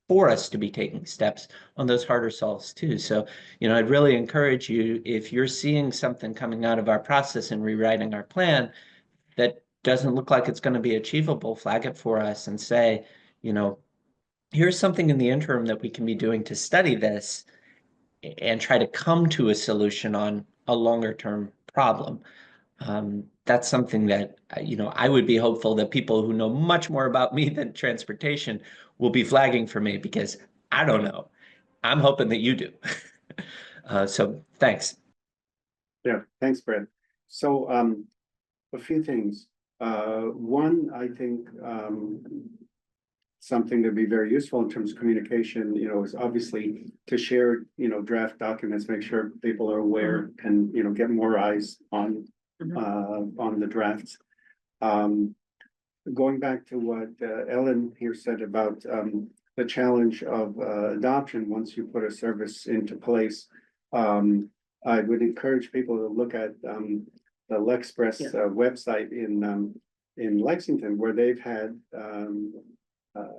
for us to be taking steps on those harder solves too. So, I'd really encourage you, if you're seeing something coming out of our process and rewriting our plan that doesn't look like it's going to be achievable, flag it for us and say, here's something in the interim that we can be doing to study this and try to come to a solution on a longer term problem. That's something that, I would be hopeful that people who know much more about me than transportation will be flagging for me, because I don't know. I'm hoping that you do. So thanks. Yeah, thanks, Brad. So a few things. One, I think something that'd be very useful in terms of communication, is obviously to share, draft documents, make sure people are aware and, get more eyes on the drafts. Going back to what Ellen here said about the challenge of adoption once you put a service into place, I would encourage people to look at the Lexpress website in Lexington, where they've had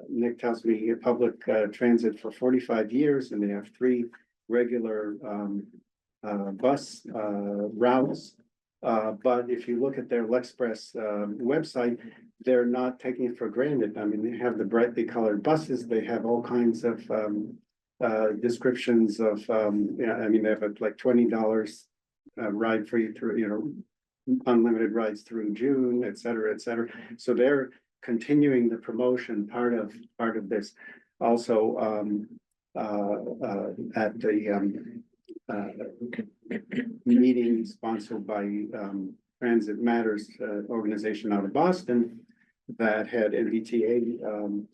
Nick tells me public transit for 45 years, and they have 3 regular bus routes. But if you look at their Lexpress website, they're not taking it for granted. I mean, they have the brightly colored buses. They have all kinds of descriptions of, they have like $20 ride free through, unlimited rides through June, et cetera, et cetera. So they're continuing the promotion part of this. Also, at the meeting sponsored by Transit Matters organization out of Boston that had MBTA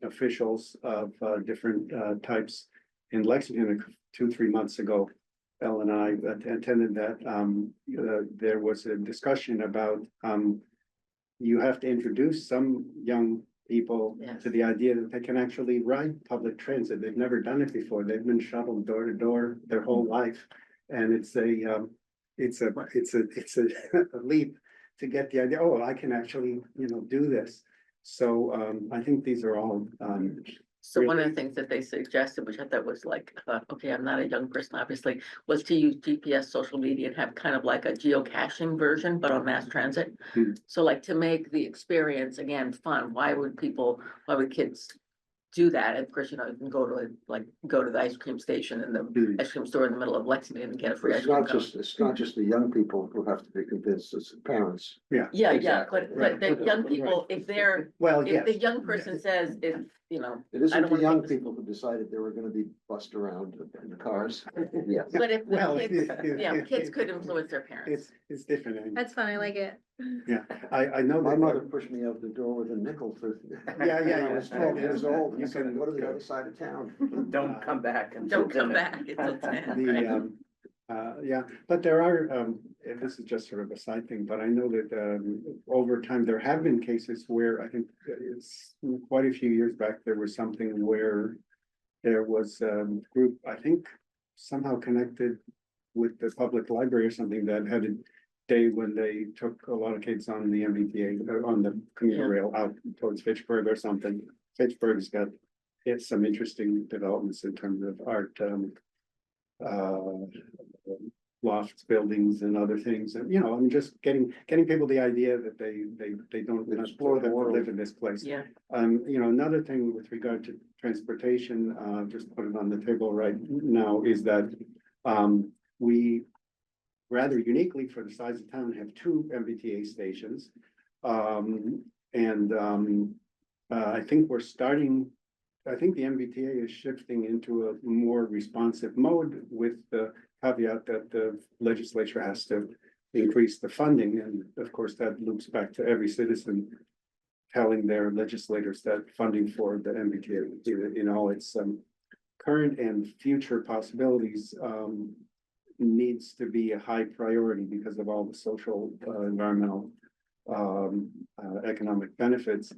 officials of different types in Lexington 2-3 months ago. Elle and I attended that. There was a discussion about you have to introduce some young people Yes. to the idea that they can actually ride public transit. They've never done it before. They've been shuttled door to door their whole life. And it's a a leap to get the idea, oh, I can actually, do this. So, I think these are all, So one of Really? the things that they suggested, which I thought was like, okay, I'm not a young person, obviously, was to use GPS, social media, and have kind of like a geocaching version, but on mass transit. Hmm. So like to make the experience again fun, why would kids do that? And of course, you can go to the ice cream station and the Hmm. ice cream store in the middle of Lexington and get a free ice It's cream not cone. it's not just the young people who have to be convinced, it's the parents. Yeah, Exactly. but the Right. young people, if well, if yes. the young person says, It I isn't don't the wanna young take this- people who decided they were gonna be bussed around in the cars. Yeah. But if Well, the kids, kids could influence their parents. It's different. Amy. That's fun, I like it. Yeah, I know My that. mother pushed me out the door with a nickel for. Yeah, when I was 12 years old, You you said, can go to the go. other side of town. Don't come back until Don't come dinner. back until 10, The, right? yeah, but there are, and this is just sort of a side thing, but I know that, over time, there have been cases where I think it's quite a few years back, there was something where there was a group, I think somehow connected with the public library or something that had a day when they took a lot of kids on the MBTA, on the commuter Yeah. rail out towards Fitchburg or something. Fitchburg's got, it's some interesting developments in terms of art, lofts, buildings and other things. And, I'm just getting people the idea that they don't have Explore the to world. live in this place. Yeah, Another thing with regard to transportation, just put it on the table right now, is that, we rather uniquely for the size of town have two MBTA stations. I think I think the MBTA is shifting into a more responsive mode with the caveat that the legislature has to increase the funding. And of course, that loops back to every citizen telling their legislators that funding for the MBTA in all its current and future possibilities needs to be a high priority because of all the social, environmental, economic benefits.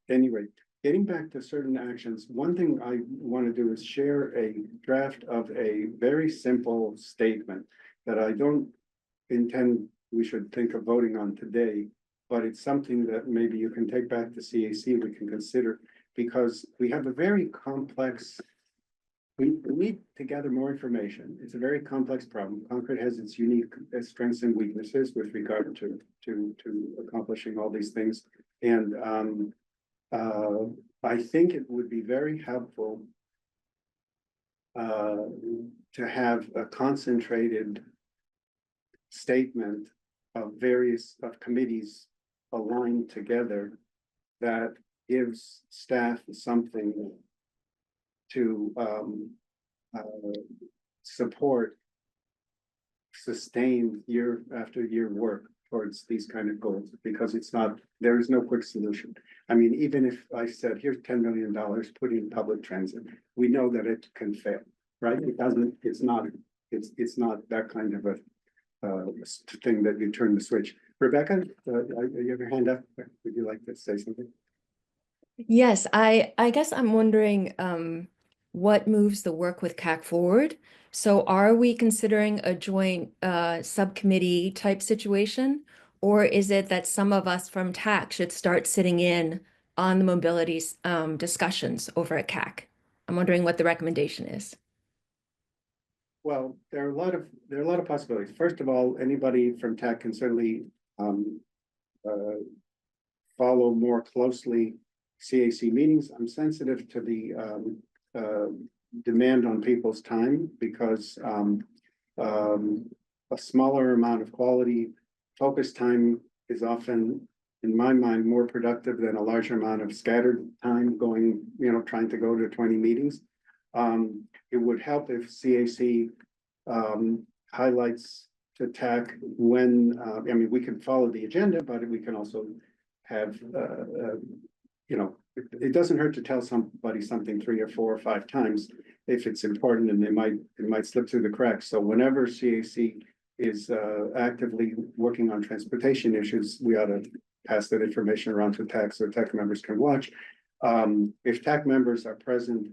Anyway, getting back to certain actions, one thing I want to do is share a draft of a very simple statement that I don't intend we should think of voting on today, but it's something that maybe you can take back to CAC, we can consider, because we have a very complex, we need to gather more information. It's a very complex problem. Concord has its unique strengths and weaknesses with regard to accomplishing all these things. And I think it would be very helpful to have a concentrated statement of various committees aligned together that gives staff something to support sustained year after year work towards these kind of goals, because there is no quick solution. I mean, even if I said, here's $10 million, put in public transit, we know that it can fail, right? It's not that kind of a thing that you turn the switch. Rebecca, you have your hand up. Would you like to say something? Yes, I guess I'm wondering what moves the work with CAC forward. So are we considering a joint subcommittee type situation? Or is it that some of us from TAC should start sitting in on the mobility discussions over at CAC? I'm wondering what the recommendation is. Well, there are a lot of possibilities. First of all, anybody from TAC can certainly follow more closely CAC meetings. I'm sensitive to the demand on people's time because a smaller amount of quality focused time is often, in my mind, more productive than a larger amount of scattered time going, trying to go to 20 meetings. It would help if CAC highlights to TAC when, we can follow the agenda, but we can also have, it doesn't hurt to tell somebody something 3 or 4 or 5 times if it's important, and it might slip through the cracks. So whenever CAC actively working on transportation issues, we ought to pass that information around to TAC so TAC members can watch. If TAC members are present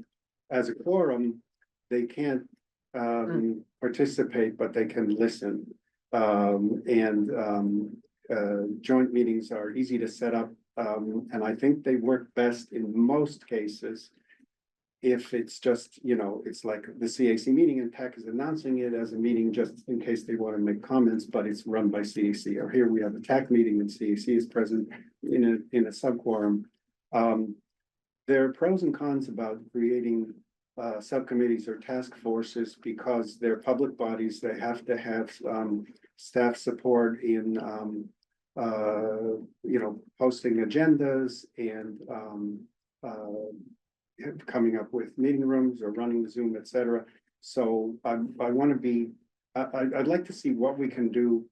as a quorum, they can't participate, but they can listen. Joint meetings are easy to set up, and I think they work best in most cases. If it's just, it's like the CAC meeting and TAC is announcing it as a meeting just in case they want to make comments, but it's run by CAC. Or here we have a TAC meeting and CAC is present in a sub-quorum. There are pros and cons about creating subcommittees or task forces because they're public bodies. They have to have staff support in posting agendas and coming up with meeting rooms or running the Zoom, etc. So I want to be, I'd like to see what we can do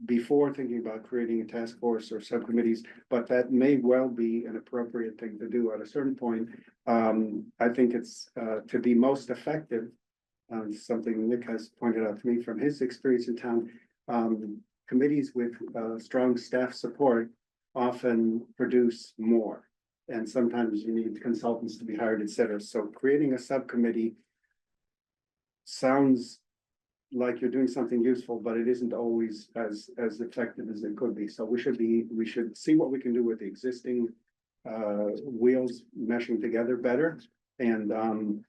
before thinking about creating a task force or subcommittees, but that may well be an appropriate thing to do at a certain point. I think it's to be most effective, something Nick has pointed out to me from his experience in town. Committees with strong staff support often produce more. And sometimes you need consultants to be hired, etc. So creating a subcommittee sounds like you're doing something useful, but it isn't always as effective as it could be. So we should see what we can do with the existing wheels meshing together better. And then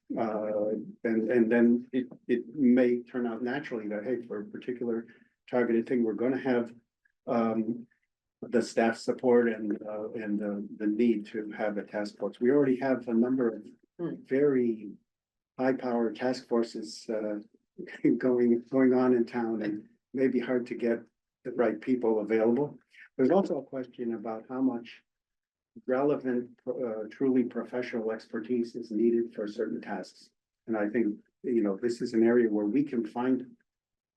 it may turn out naturally that, hey, for a particular targeted thing, we're going to have the staff support and the need to have a task force. We already have a number of very high-powered task forces going on in town, and may be hard to get the right people available. There's also a question about how much relevant, truly professional expertise is needed for certain tasks. And I think, this is an area where we can find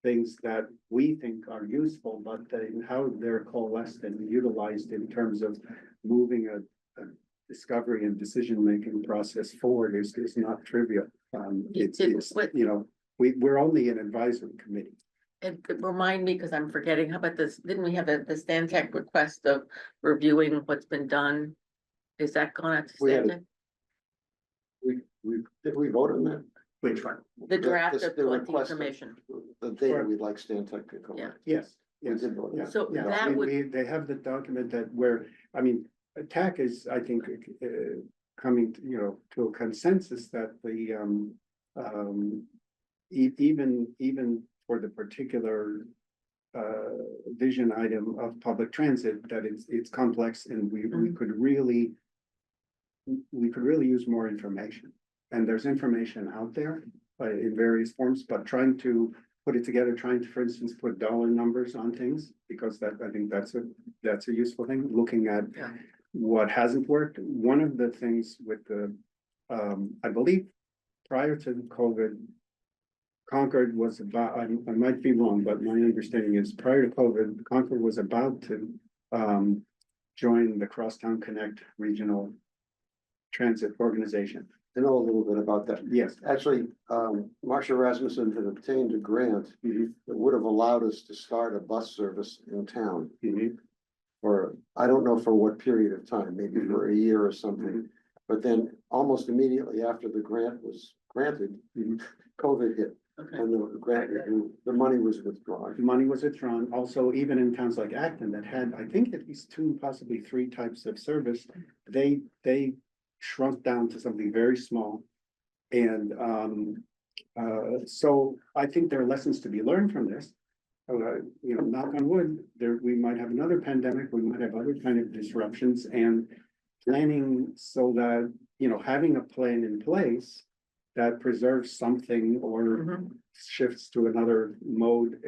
things that we think are useful, but how they're coalesced and utilized in terms of moving a discovery and decision-making process forward is not trivial. We're only an advisory committee. And remind me, because I'm forgetting, how about this, didn't we have the Stantec request of reviewing what's been done? Is that gone out to We had Stantec? Did we vote on that? Which one? The draft of the 20 request of information. The data we'd like Stantec to collect. Yes. We Yes. did vote on Yeah. that. So Yeah, that would, they have the document TAC is, I think, coming, to a consensus that the, even for the particular vision item of public transit, that it's complex and we could really use more information. And there's information out there in various forms, but trying to put it together, trying to, for instance, put dollar numbers on things, because I think that's a useful thing, looking at what hasn't worked. One of the things with the, I believe prior to COVID, Concord was about, I might be wrong, but my understanding is prior to COVID, Concord was about to join the Crosstown Connect Regional Transit Organization. I know a little bit about that. Yes. Actually, Marcia Rasmussen had obtained a grant that would have allowed us to start a bus service in town for, I don't know for what period of time, maybe for a year or something. But then almost immediately after the grant was granted, COVID hit. okay. And the money was withdrawn. Money was withdrawn. Also, even in towns like Acton that had, I think, at least 2, possibly 3 types of service, they shrunk down to something very small. And so I think there are lessons to be learned from this. Knock on wood, we might have another pandemic, we might have other kind of disruptions, and planning so that, having a plan in place that preserves something or shifts to another mode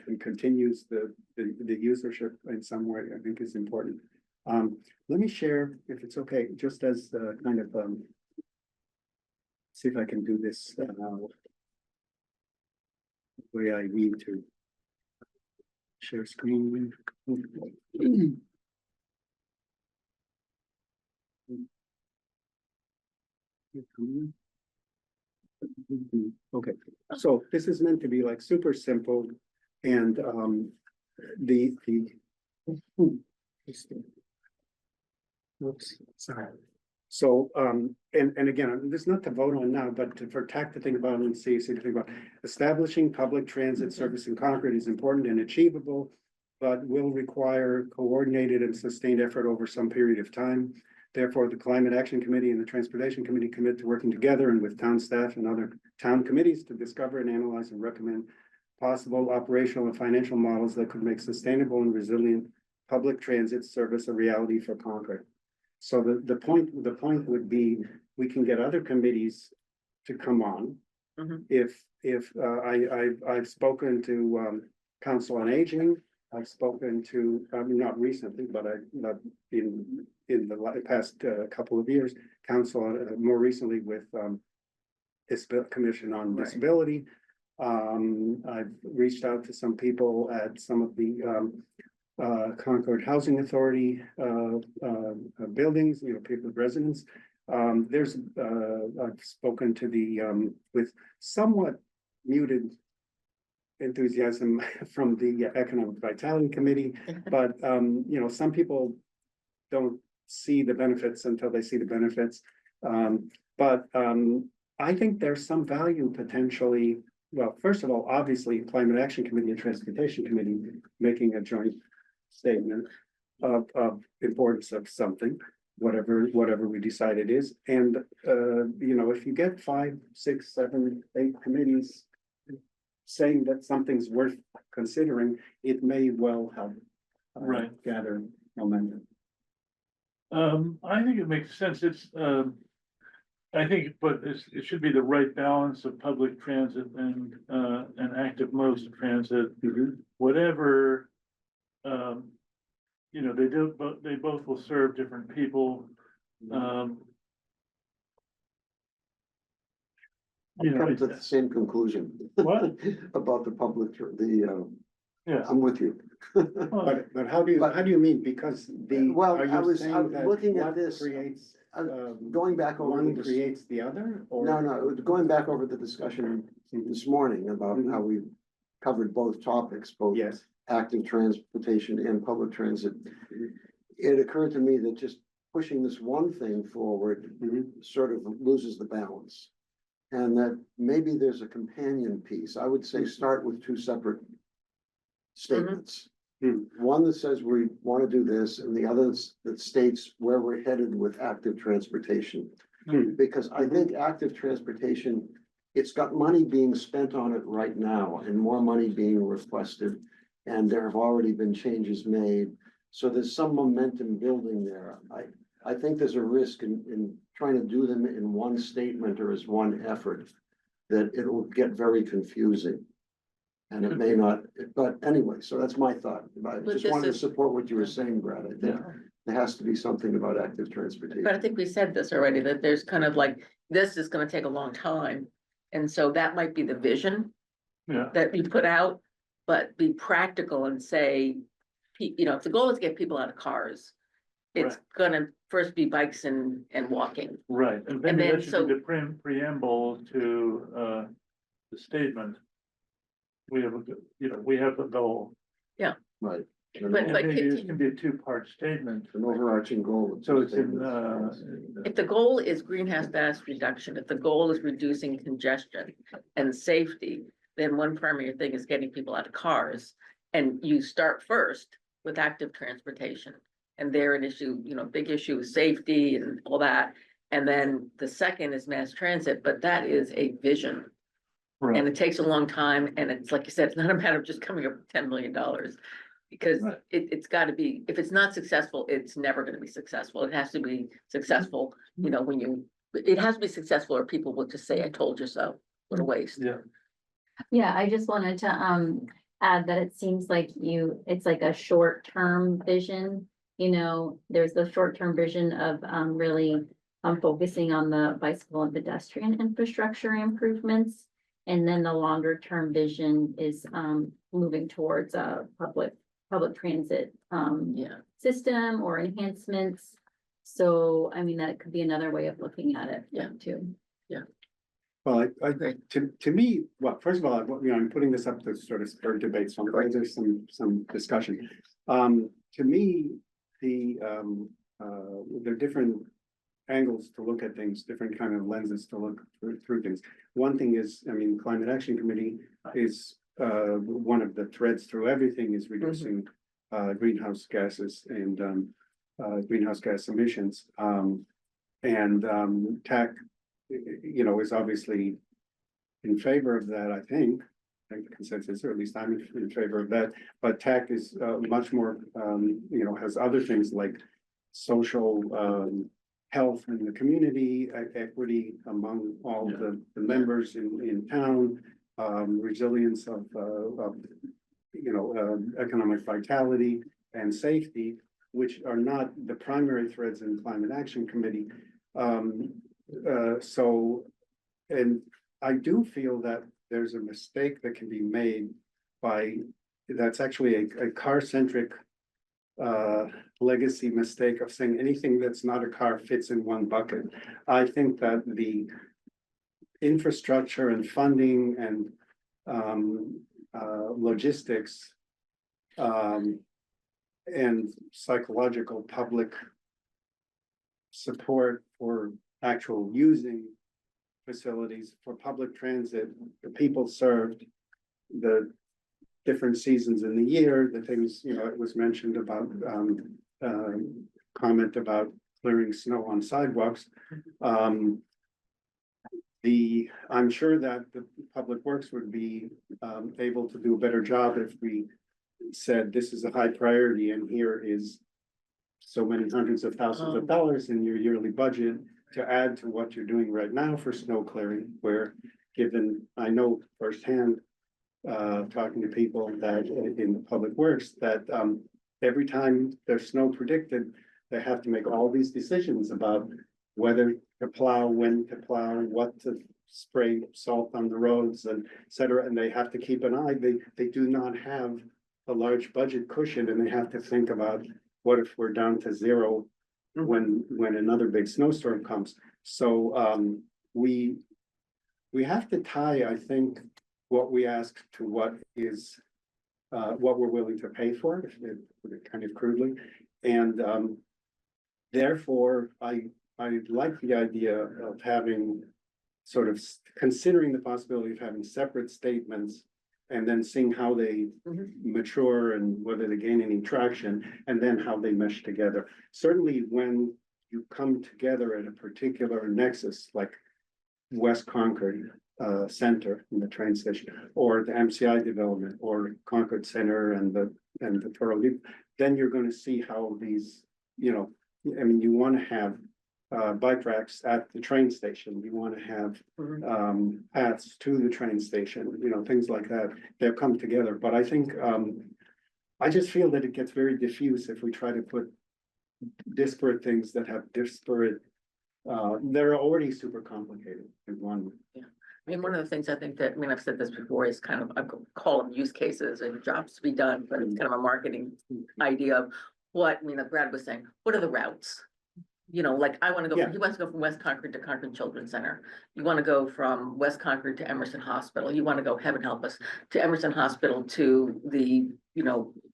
and continues the usership in some way, I think is important. Let me share, if it's okay, just as kind of see if I can do this the way I need to share screen. Okay, so this is meant to be like super simple and, the. Oops, sorry. So, and again, this is not to vote on now, but for TAC to think about and see, so to think about establishing public transit service in Concord is important and achievable, but will require coordinated and sustained effort over some period of time. Therefore, the Climate Action Committee and the Transportation Committee commit to working together and with town staff and other town committees to discover and analyze and recommend possible operational and financial models that could make sustainable and resilient public transit service a reality for Concord. So the point would be, we can get other committees to come on. Mhm. I've spoken to, Council on Aging, I've spoken to, I mean, not recently, but not in the past couple of years, council, more recently with Commission on Right. Disability. I've reached out to some people at some of the Concord Housing Authority buildings, you know, people, residents. I've spoken to the with somewhat muted enthusiasm from the Economic Vitality Committee, but you know, some people don't see the benefits until they see the benefits. But I think there's some value potentially. Well, first of all, obviously, Climate Action Committee and Transportation Committee making a joint statement of importance of something, whatever we decide it is. And you know, if you get 5, 6, 7, 8 committees saying that something's worth considering, it may well help Right. gather momentum. I think it makes sense. It's, I think, but it should be the right balance of public transit and active modes of transit, whatever. You know, they both will serve different people. You know, Come to the same conclusion. What? About the public, yeah. I'm with you. But how do you mean? Because Well, are I you was saying that looking at one this, creates, going back over one this. creates the other? Or No, going back over the discussion this morning about how we covered both topics, both Yes. active transportation and public transit. It occurred to me that just pushing this one thing forward sort of loses the balance. And that maybe there's a companion piece. I would say start with 2 separate statements. One that says we want to do this, and the other that states where we're headed with active transportation. Because I think active transportation, it's got money being spent on it right now and more money being requested. And there have already been changes made. So there's some momentum building there. I think there's a risk in trying to do them in one statement or as one effort, that it will get very confusing. And it may not, but anyway, so that's my thought. I But just this wanted to is- support what you were saying, Brad. I think there has to be something about active transportation. But I think we said this already, that there's kind of like, this is gonna take a long time. And so that might be the vision Yeah. that you put out, but be practical and say, you know, if the goal is to get people out of cars, it's gonna first be bikes and walking. Right, and And maybe then that should so- be the preamble to the statement. We have we have a goal, Right. But- and but maybe it continue. can be a 2-part statement. An overarching goal. So it's in, If the goal is greenhouse gas reduction, if the goal is reducing congestion and safety, then one primary thing is getting people out of cars. And you start first with active transportation. And they're an issue, you know, big issue is safety and all that. And then the second is mass transit, but that is a vision. And right, it takes a long time, and it's like you said, it's not a matter of just coming up with $10 million. Because Right. it's gotta be, if it's not successful, it's never gonna be successful. It has to be successful, you know, it has to be successful or people will just say, I told you so. What a waste. yeah, Yeah, I just wanted to add that it seems like it's like a short-term vision. You know, there's the short-term vision of really focusing on the bicycle and pedestrian infrastructure improvements. And then the longer term vision is moving towards a public transit Yeah. system or enhancements. So I mean, that could be another way of looking at it. Yeah. Too. Well, Great. to me, well, first of all, I'm putting this up to sort of spur debate, so I'm glad there's some discussion. To me, there are different angles to look at things, different kind of lenses to look through things. One thing is, I mean, Climate Action Committee is, one of the threads through everything is reducing, greenhouse gases and, greenhouse gas emissions. TAC, is obviously in favor of that, I think the consensus, or at least I'm in favor of that, but TAC is, much more, has other things like social, health in the community, equity among all the members in town, resilience of economic vitality and safety, which are not the primary threads in Climate Action Committee. And I do feel that there's a mistake that can be made that's actually a car-centric legacy mistake of saying anything that's not a car fits in one bucket. I think that the infrastructure and funding and logistics and psychological public support for actual using facilities for public transit, the people served, the different seasons in the year, the things, it was mentioned about, comment about clearing snow on sidewalks. I'm sure that the Public Works would be, able to do a better job if we said this is a high priority and here is so many hundreds of thousands of dollars in your yearly budget to add to what you're doing right now for snow clearing, where I know firsthand, talking to people that in Public Works, that every time there's snow predicted, they have to make all these decisions about whether to plow, when to plow, what to spray salt on the roads and et cetera. And they have to keep an eye. They do not have a large budget cushion, and they have to think about what if we're down to zero when another big snowstorm comes. So we have to tie, I think, what we ask to what is what we're willing to pay for, kind of crudely. And therefore, I like the idea of having sort of considering the possibility of having separate statements and then seeing how they mature and whether they gain any traction, and then how they mesh together. Certainly when you come together at a particular nexus, like West Concord Center in the train station, or the MCI development, or Concord Center and the Toro Leap, then you're going to see how these, you want to have bike racks at the train station. You want to have paths to the train station, things like that. They'll come together. But I think I just feel that it gets very diffuse if we try to put disparate things that have disparate. They're already super complicated in one. Yeah. I mean, one of the things I think that, I've said this before, is kind of, I call them use cases and jobs to be done, but it's kind of a marketing idea of what, like Brad was saying, what are the routes? Like I want to go, he wants to go from West Concord to Concord Children's Center. You want to go from West Concord to Emerson Hospital. You want to go, heaven help us, to Emerson Hospital to the,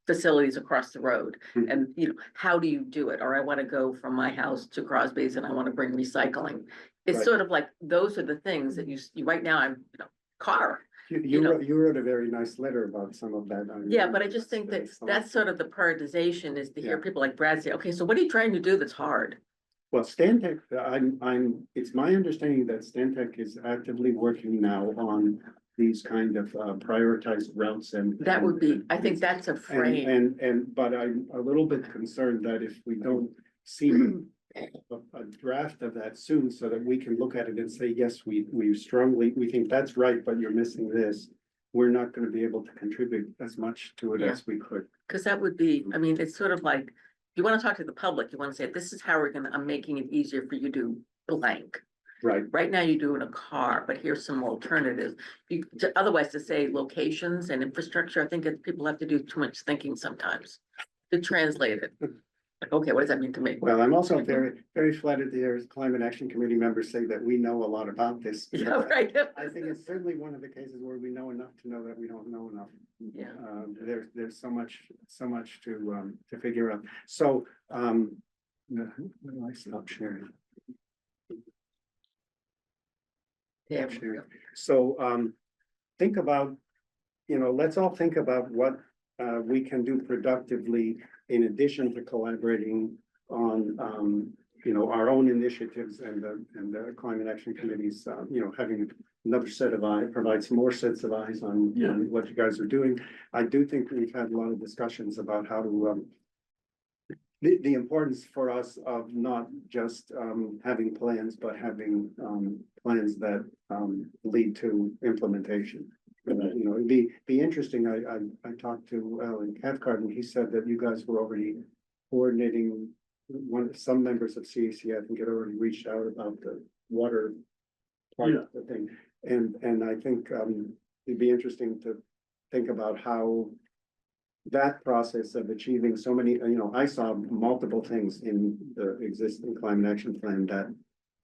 facilities across the road. And, how do you do it? Or I want to go from my house to Crosby's and I want to bring recycling. It's sort of like, those are the things that you right now, I'm, car. You wrote a very nice letter about some of that. Yeah, but I just think that's sort of the prioritization, is to hear people like Brad say, okay, so what are you trying to do that's hard? Well, Stantec, it's my understanding that Stantec is actively working now on these kind of prioritized routes, and that would be, I think that's a frame. But I'm a little bit concerned that if we don't see a draft of that soon, so that we can look at it and say, yes, we think that's right, but you're missing this, we're not going to be able to contribute as much to it as we could. Because that would be, it's sort of like, you want to talk to the public, you want to say, this is how I'm making it easier for you to blank. Right. Right now you do in a car, but here's some alternatives. Otherwise to say locations and infrastructure, I think people have to do too much thinking sometimes to translate it. Like, okay, what does that mean to me? Well, I'm also very flattered to hear Climate Action Committee members say that we know a lot about this. Yeah, right. I think it's certainly one of the cases where we know enough to know that we don't know enough. Yeah. There's so much to figure out. So, when do I stop sharing? Yeah. Stop sharing. So, think about, let's all think about what we can do productively in addition to collaborating on, our own initiatives and the Climate Action Committee's, having another set of eyes, provide some more sets of eyes on what you guys are doing. I do think we've had a lot of discussions about how to, the importance for us of not just having plans, but having plans that lead to implementation. It'd be interesting. I talked to Alan Cathcart, and he said that you guys were already coordinating some members of CAC, I think, had already reached out about the water part of the thing. And I think it'd be interesting to think about how that process of achieving so many, I saw multiple things in the existing climate action plan that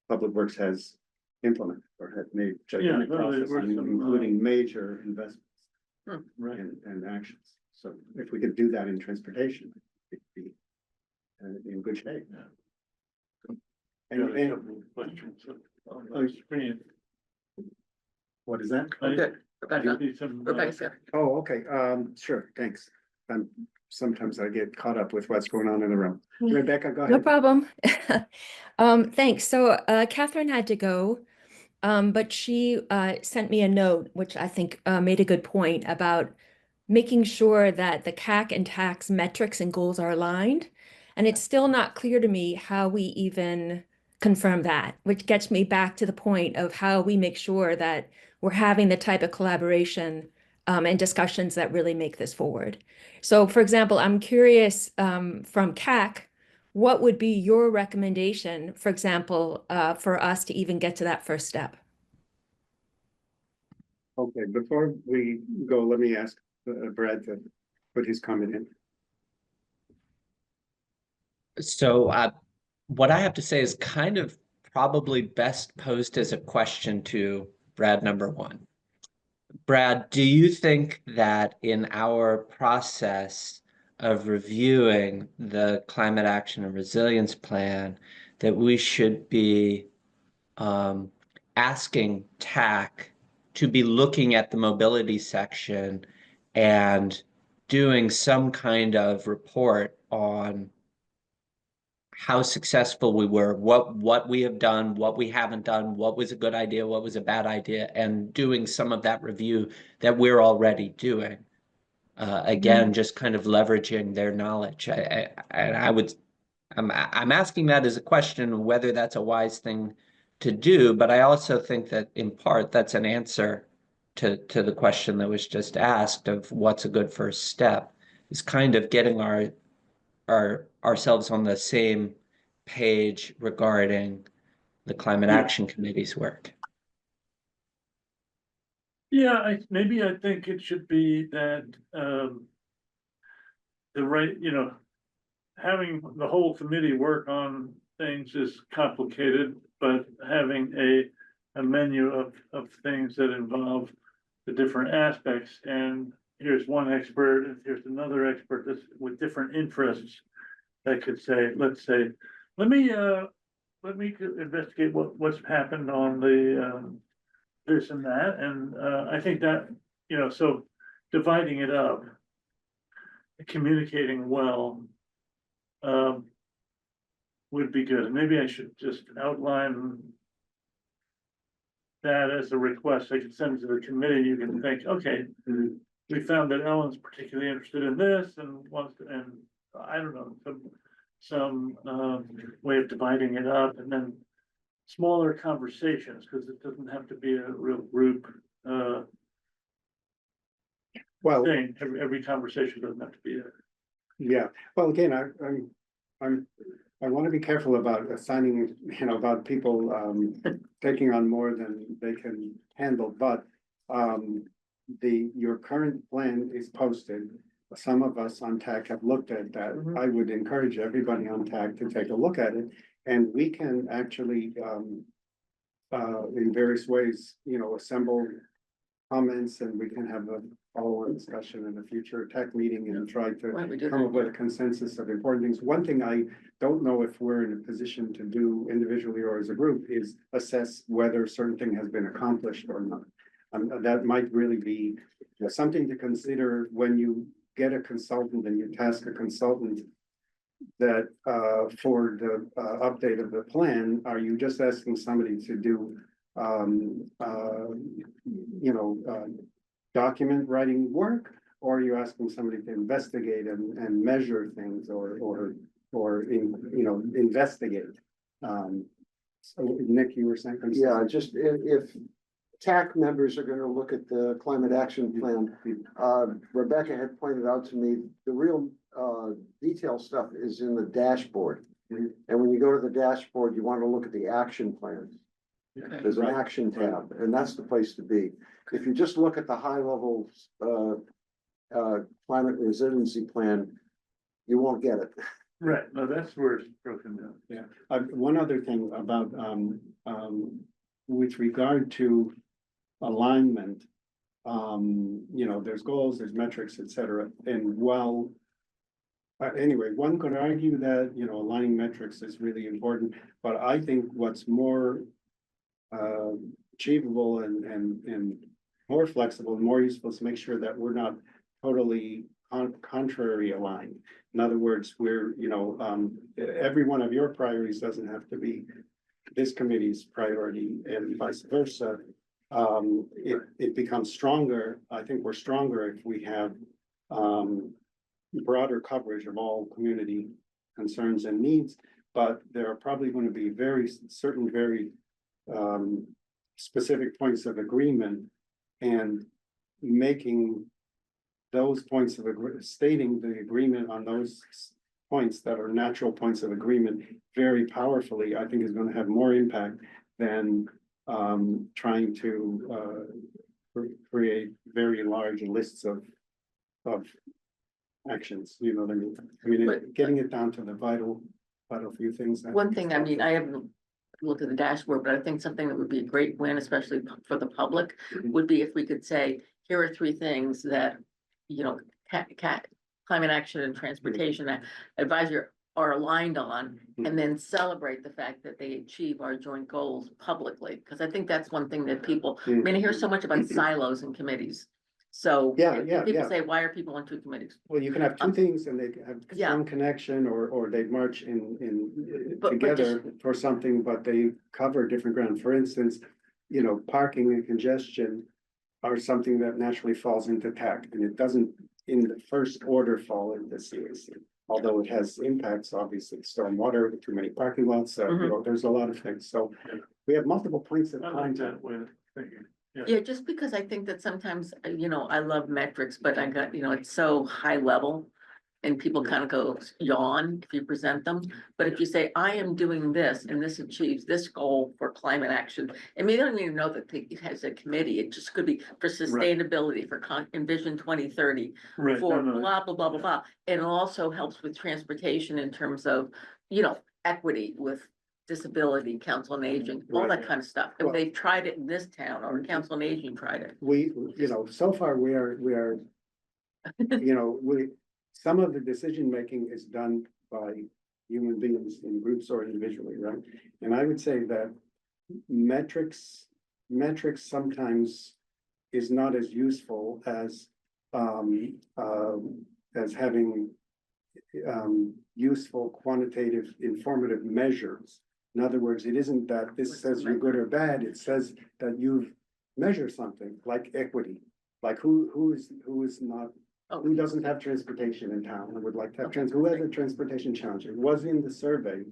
Public Works has implemented or had made gigantic process, including major investments and actions. So if we could do that in transportation, it'd be in good shape. What is that? Okay, Rebecca. Rebecca's here. Oh, okay, sure, thanks. Sometimes I get caught up with what's going on in the room. Rebecca, go ahead. No problem. Thanks. So Catherine had to go, but she sent me a note, which I think made a good point about making sure that the CAC and tax metrics and goals are aligned. And it's still not clear to me how we even confirm that, which gets me back to the point of how we make sure that we're having the type of collaboration and discussions that really make this forward. So for example, I'm curious from CAC, what would be your recommendation, for example, for us to even get to that first step? Okay, before we go, let me ask Brad to put his comment in. So what I have to say is kind of probably best posed as a question to Brad number one. Brad, do you think that in our process of reviewing the Climate Action and Resilience Plan, that we should be asking TAC to be looking at the mobility section and doing some kind of report on how successful we were, what we have done, what we haven't done, what was a good idea, what was a bad idea, and doing some of that review that we're already doing. Again, just kind of leveraging their knowledge. I'm asking that as a question whether that's a wise thing to do, but I also think that in part that's an answer to the question that was just asked of what's a good first step, is kind of getting ourselves on the same page regarding the Climate Action Committee's work. Yeah, I think it should be that the right, having the whole committee work on things is complicated, but having a menu of things that involve the different aspects, and here's one expert and here's another expert that's with different interests that could say, let's say, let me investigate what's happened on the this and that, and I think that, so dividing it up, communicating well would be good. And maybe I should just outline that as a request. I could send it to the committee. You can think, okay, we found that Ellen's particularly interested in this and wants to, and I don't know, some way of dividing it up, and then smaller conversations, because it doesn't have to be a real group thing. Every conversation doesn't have to be Yeah, well, again, I want to be careful about assigning, about people taking on more than they can handle, but your current plan is posted. some of us on TAC have looked at that. Mhm. I would encourage everybody on TAC to take a look at it. And we can actually, in various ways, you know, assemble comments and we can have a follow-on discussion in a future TAC meeting and try Why to don't we do come up that? with a consensus of important things. One thing I don't know if we're in a position to do individually or as a group is assess whether a certain thing has been accomplished or not. That might really be something to consider when you get a consultant and you task a consultant that, for the, update of the plan, are you just asking somebody to do, document writing work? Or are you asking somebody to investigate and measure things or investigate? So Nick, you were saying? Yeah, just if TAC members are gonna look at the climate action plan, Rebecca had pointed out to me, the real detail stuff is in the dashboard. Mhm. And when you go to the dashboard, you wanna look at the action plans. Okay. There's an Right. action tab, and that's the place to be. If you just look at the high level climate resiliency plan, you won't get it. Right, no, that's where it's broken down. Yeah, one other thing about, with regard to alignment. There's goals, there's metrics, et cetera, and while. Anyway, one could argue that, aligning metrics is really important, but I think what's more. Achievable and more flexible, and more useful is to make sure that we're not totally contrary aligned. In other words, every one of your priorities doesn't have to be this committee's priority and vice versa. It becomes stronger. I think we're stronger if we have broader coverage of all community concerns and needs, but there are probably going to be very specific points of agreement, and making those points of stating the agreement on those points that are natural points of agreement very powerfully, I think is going to have more impact than trying to create very large lists of actions, you know what I mean? I mean, But- getting it down to the vital few things. One thing, I mean, I haven't looked at the dashboard, but I think something that would be a great win, especially for the public, Mhm. would be if we could say, here are 3 things that, climate action and transportation advisory are aligned on, and then celebrate the fact that they achieve our joint goals publicly, because I think that's one thing that people, I mean, I hear so much about silos and committees. So Yeah, if yeah, people yeah. say, why are people on 2 committees? Well, you can have two things and they have Yeah. some connection or they march But together for something, but they cover different ground. For instance, parking and congestion are something that naturally falls into TAC, and it doesn't in the first order fall into CAC. Although it has impacts, obviously, stormwater, too many parking lots, there's a lot of things. So we have multiple points of I like contact. that way of thinking. Yeah, just because I think that sometimes, I love metrics, but I got, it's so high level. And people kind of go yawn if you present them, but if you say, I am doing this and this achieves this goal for climate action. And we don't even know that it has a committee, it just could be for sustainability, for Envision 2030. Right, For no, no, blah, blah, blah, blah, blah. And it also helps with transportation in terms of, equity with disability, council on aging, all that Right. kind of stuff. And Well- they've tried it in this town, or council on aging tried it. So far we are, some of the decision making is done by human beings in groups or individually, right? And I would say that metrics sometimes is not as useful as having useful quantitative informative measures. In other words, it isn't that this says you're good or bad, it says that you've measured something like equity, like who is not. Who doesn't have transportation in town and would like to have who has a transportation challenge? It was in the survey,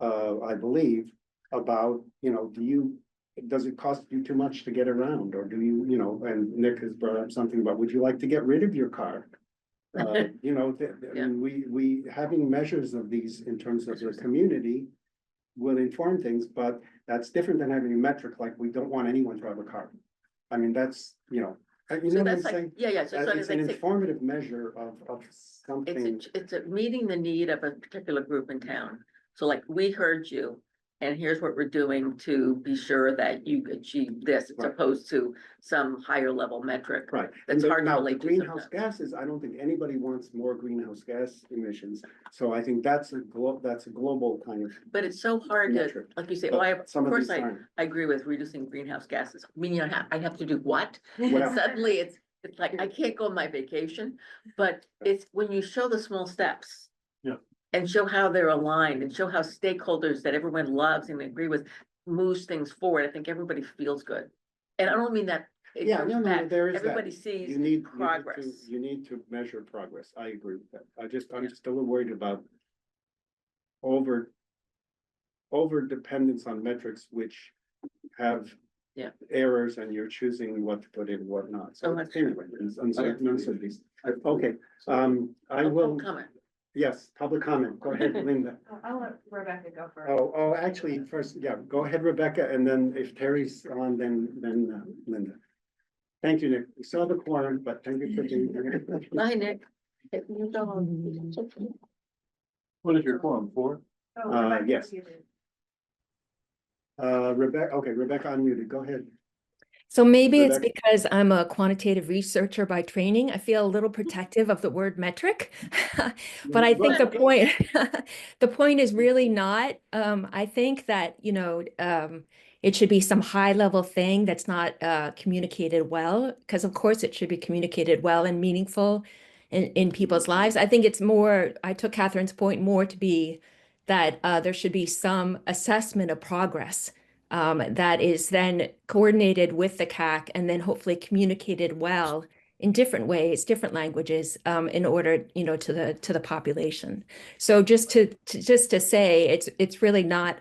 I believe, about, does it cost you too much to get around? Or do you, and Nick has brought up something about, would you like to get rid of your car? We having measures of these in terms of the community will inform things, but that's different than having a metric like we don't want anyone to have a car. I mean, that's, You So know what I'm that's like, saying? yeah, so It's it's an like, informative measure of something. it's a meeting the need of a particular group in town. So like, we heard you, and here's what we're doing to be sure that you achieve this, as Right. opposed to some higher level metric. Right. That's hard to Now, relate to greenhouse sometimes. gases, I don't think anybody wants more greenhouse gas emissions. So I think that's a global kind of. But it's so hard to, metric. like you say, But oh, of some of course these I aren't. agree with reducing greenhouse gases. Meaning I have to do what? Well- And suddenly it's like, I can't go on my vacation, but it's when you show the small steps. Yeah. And show how they're aligned and show how stakeholders that everyone loves and agree with moves things forward. I think everybody feels good. And I don't mean that. it Yeah, goes no, bad. there is that. Everybody sees You need progress. You need to measure progress. I agree with that. I'm just a little worried about over dependence on metrics which have Yeah. errors and you're choosing what to put in, and what not. So Oh, that's- anyway, it's uncertainties. Okay, I Oh, will, comment. yes, public comment. Go ahead, Linda. I'll let Rebecca go first. Actually, first, yeah, go ahead, Rebecca, and then if Terry's on, then Linda. Thank you, Nick. We saw the quorum, but thank you for being here. Bye, Nick. You go home. What is your quorum for? Oh, Uh, Rebecca, yes. you did. Rebecca unmuted. Go ahead. So maybe it's Rebecca? because I'm a quantitative researcher by training. I feel a little protective of the word metric. But I think the point, the point is really not, I think that, it should be some high level thing that's not communicated well, because of course it should be communicated well and meaningful in people's lives. I think it's more, I took Catherine's point more to be that there should be some assessment of progress that is then coordinated with the CAC and then hopefully communicated well in different ways, different languages, in order, to the population. So just to say, it's really not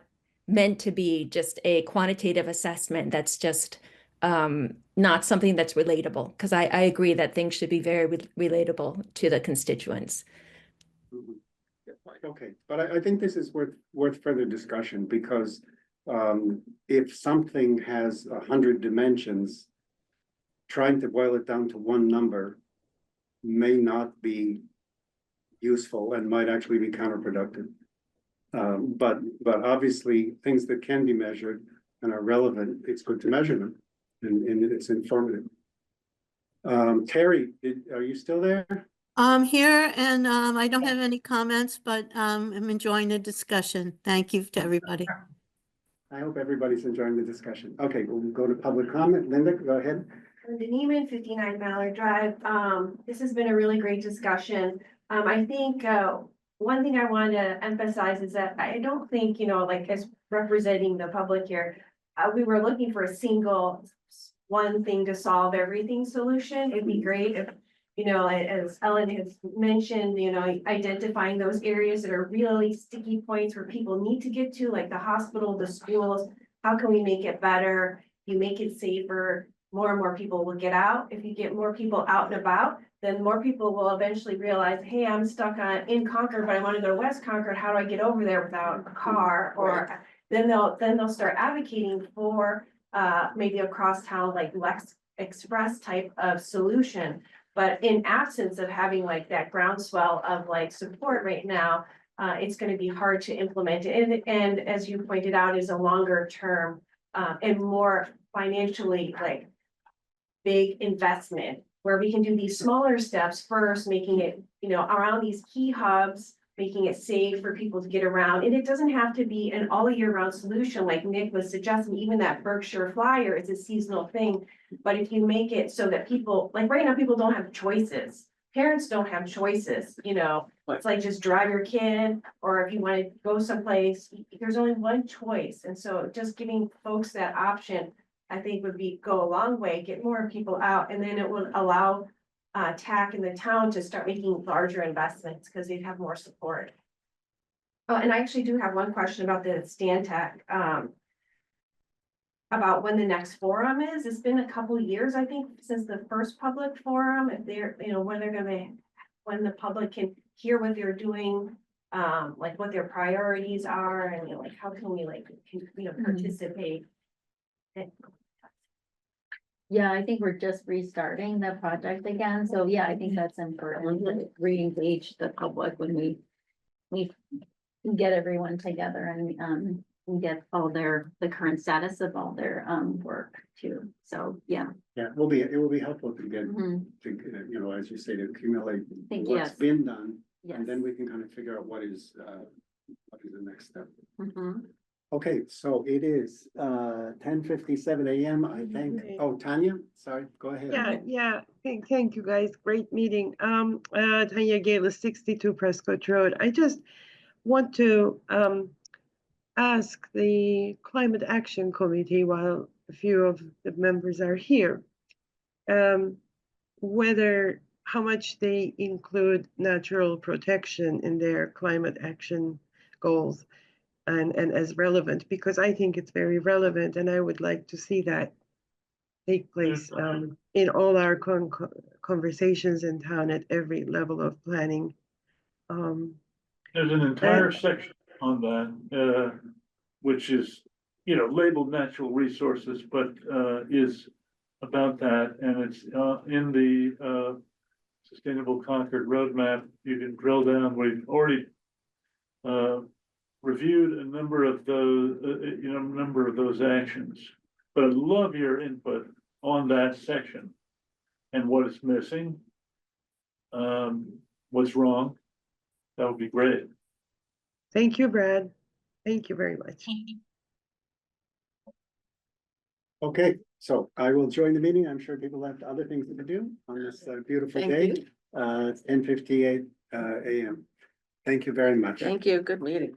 meant to be just a quantitative assessment. That's just not something that's relatable, because I agree that things should be very relatable to the constituents. Okay, but I think this is worth further discussion because if something has 100 dimensions, trying to boil it down to one number may not be useful and might actually be counterproductive. But obviously things that can be measured and are relevant, it's good to measure them and it's informative. Terry, are you still there? I'm here and I don't have any comments, but I'm enjoying the discussion. Thank you to everybody. I hope everybody's enjoying the discussion. Okay, we'll go to public comment. Linda, go ahead. Linda Neiman, 59 Mallard Drive. This has been a really great discussion. I think one thing I want to emphasize is that I don't think, like as representing the public here, we were looking for a single one thing to solve everything solution. It'd be great if, as Ellen has mentioned, identifying those areas that are really sticky points where people need to get to, like the hospital, the schools. How can we make it better? You make it safer. More and more people will get out. If you get more people out and about, then more people will eventually realize, hey, I'm stuck in Concord, but I want to go to West Concord. How do I get over there without a car? Or then they'll start advocating for maybe a crosstown like Lex Express type of solution. But in absence of having like that groundswell of like support right now, it's going to be hard to implement it. And as you pointed out, is a longer term and more financially like big investment where we can do these smaller steps first, making it, around these key hubs, making it safe for people to get around. And it doesn't have to be an all year round solution like Nick was suggesting. Even that Berkshire Flyer is a seasonal thing. But if you make it so that people, like right now, people don't have choices. Parents don't have choices, it's like just drive your kid, or if you want to go someplace, there's only one choice. And so just giving folks that option, I think would go a long way, get more people out, and then it would allow TAC in the town to start making larger investments because they'd have more support. Oh, and I actually do have one question about the Stantec, about when the next forum is. It's been a couple of years, I think, since the first public forum. If they're, when the public can hear what they're doing, like what their priorities are, and like how can we participate. Yeah, I think we're just restarting the project again, so yeah, I think that's important to re-engage the public when we get everyone together and we get all the current status of all their work too, so, yeah. Yeah, it will be helpful to get, Mhm. to, you know, as you say, to accumulate Think, what's yes. been done. Yes. And then we can kind of figure out what is the next step. Mhm. Okay, so it is 10:57 AM, I think. Okay. Oh, Tanya, sorry, go ahead. Yeah. Thank you, guys. Great meeting. Tanya Gale, 62 Prescott Road. I just want to ask the Climate Action Committee, while a few of the members are here, whether how much they include natural protection in their climate action goals and as relevant, because I think it's very relevant and I would like to see that take place in all our conversations in town at every level of planning. There's an entire section on that, which is, you know, labeled natural resources, but, is about that, and it's, in the, Sustainable Concord Roadmap. You can drill down, we've already, reviewed a number of those actions. But I'd love your input on that section and what is missing. What's wrong? That would be great. Thank you, Brad. Thank you very much. Okay, so I will join the meeting. I'm sure people have other things to do on this beautiful Thank day. you. It's 10:58 AM. Thank you very much. Thank you, good meeting.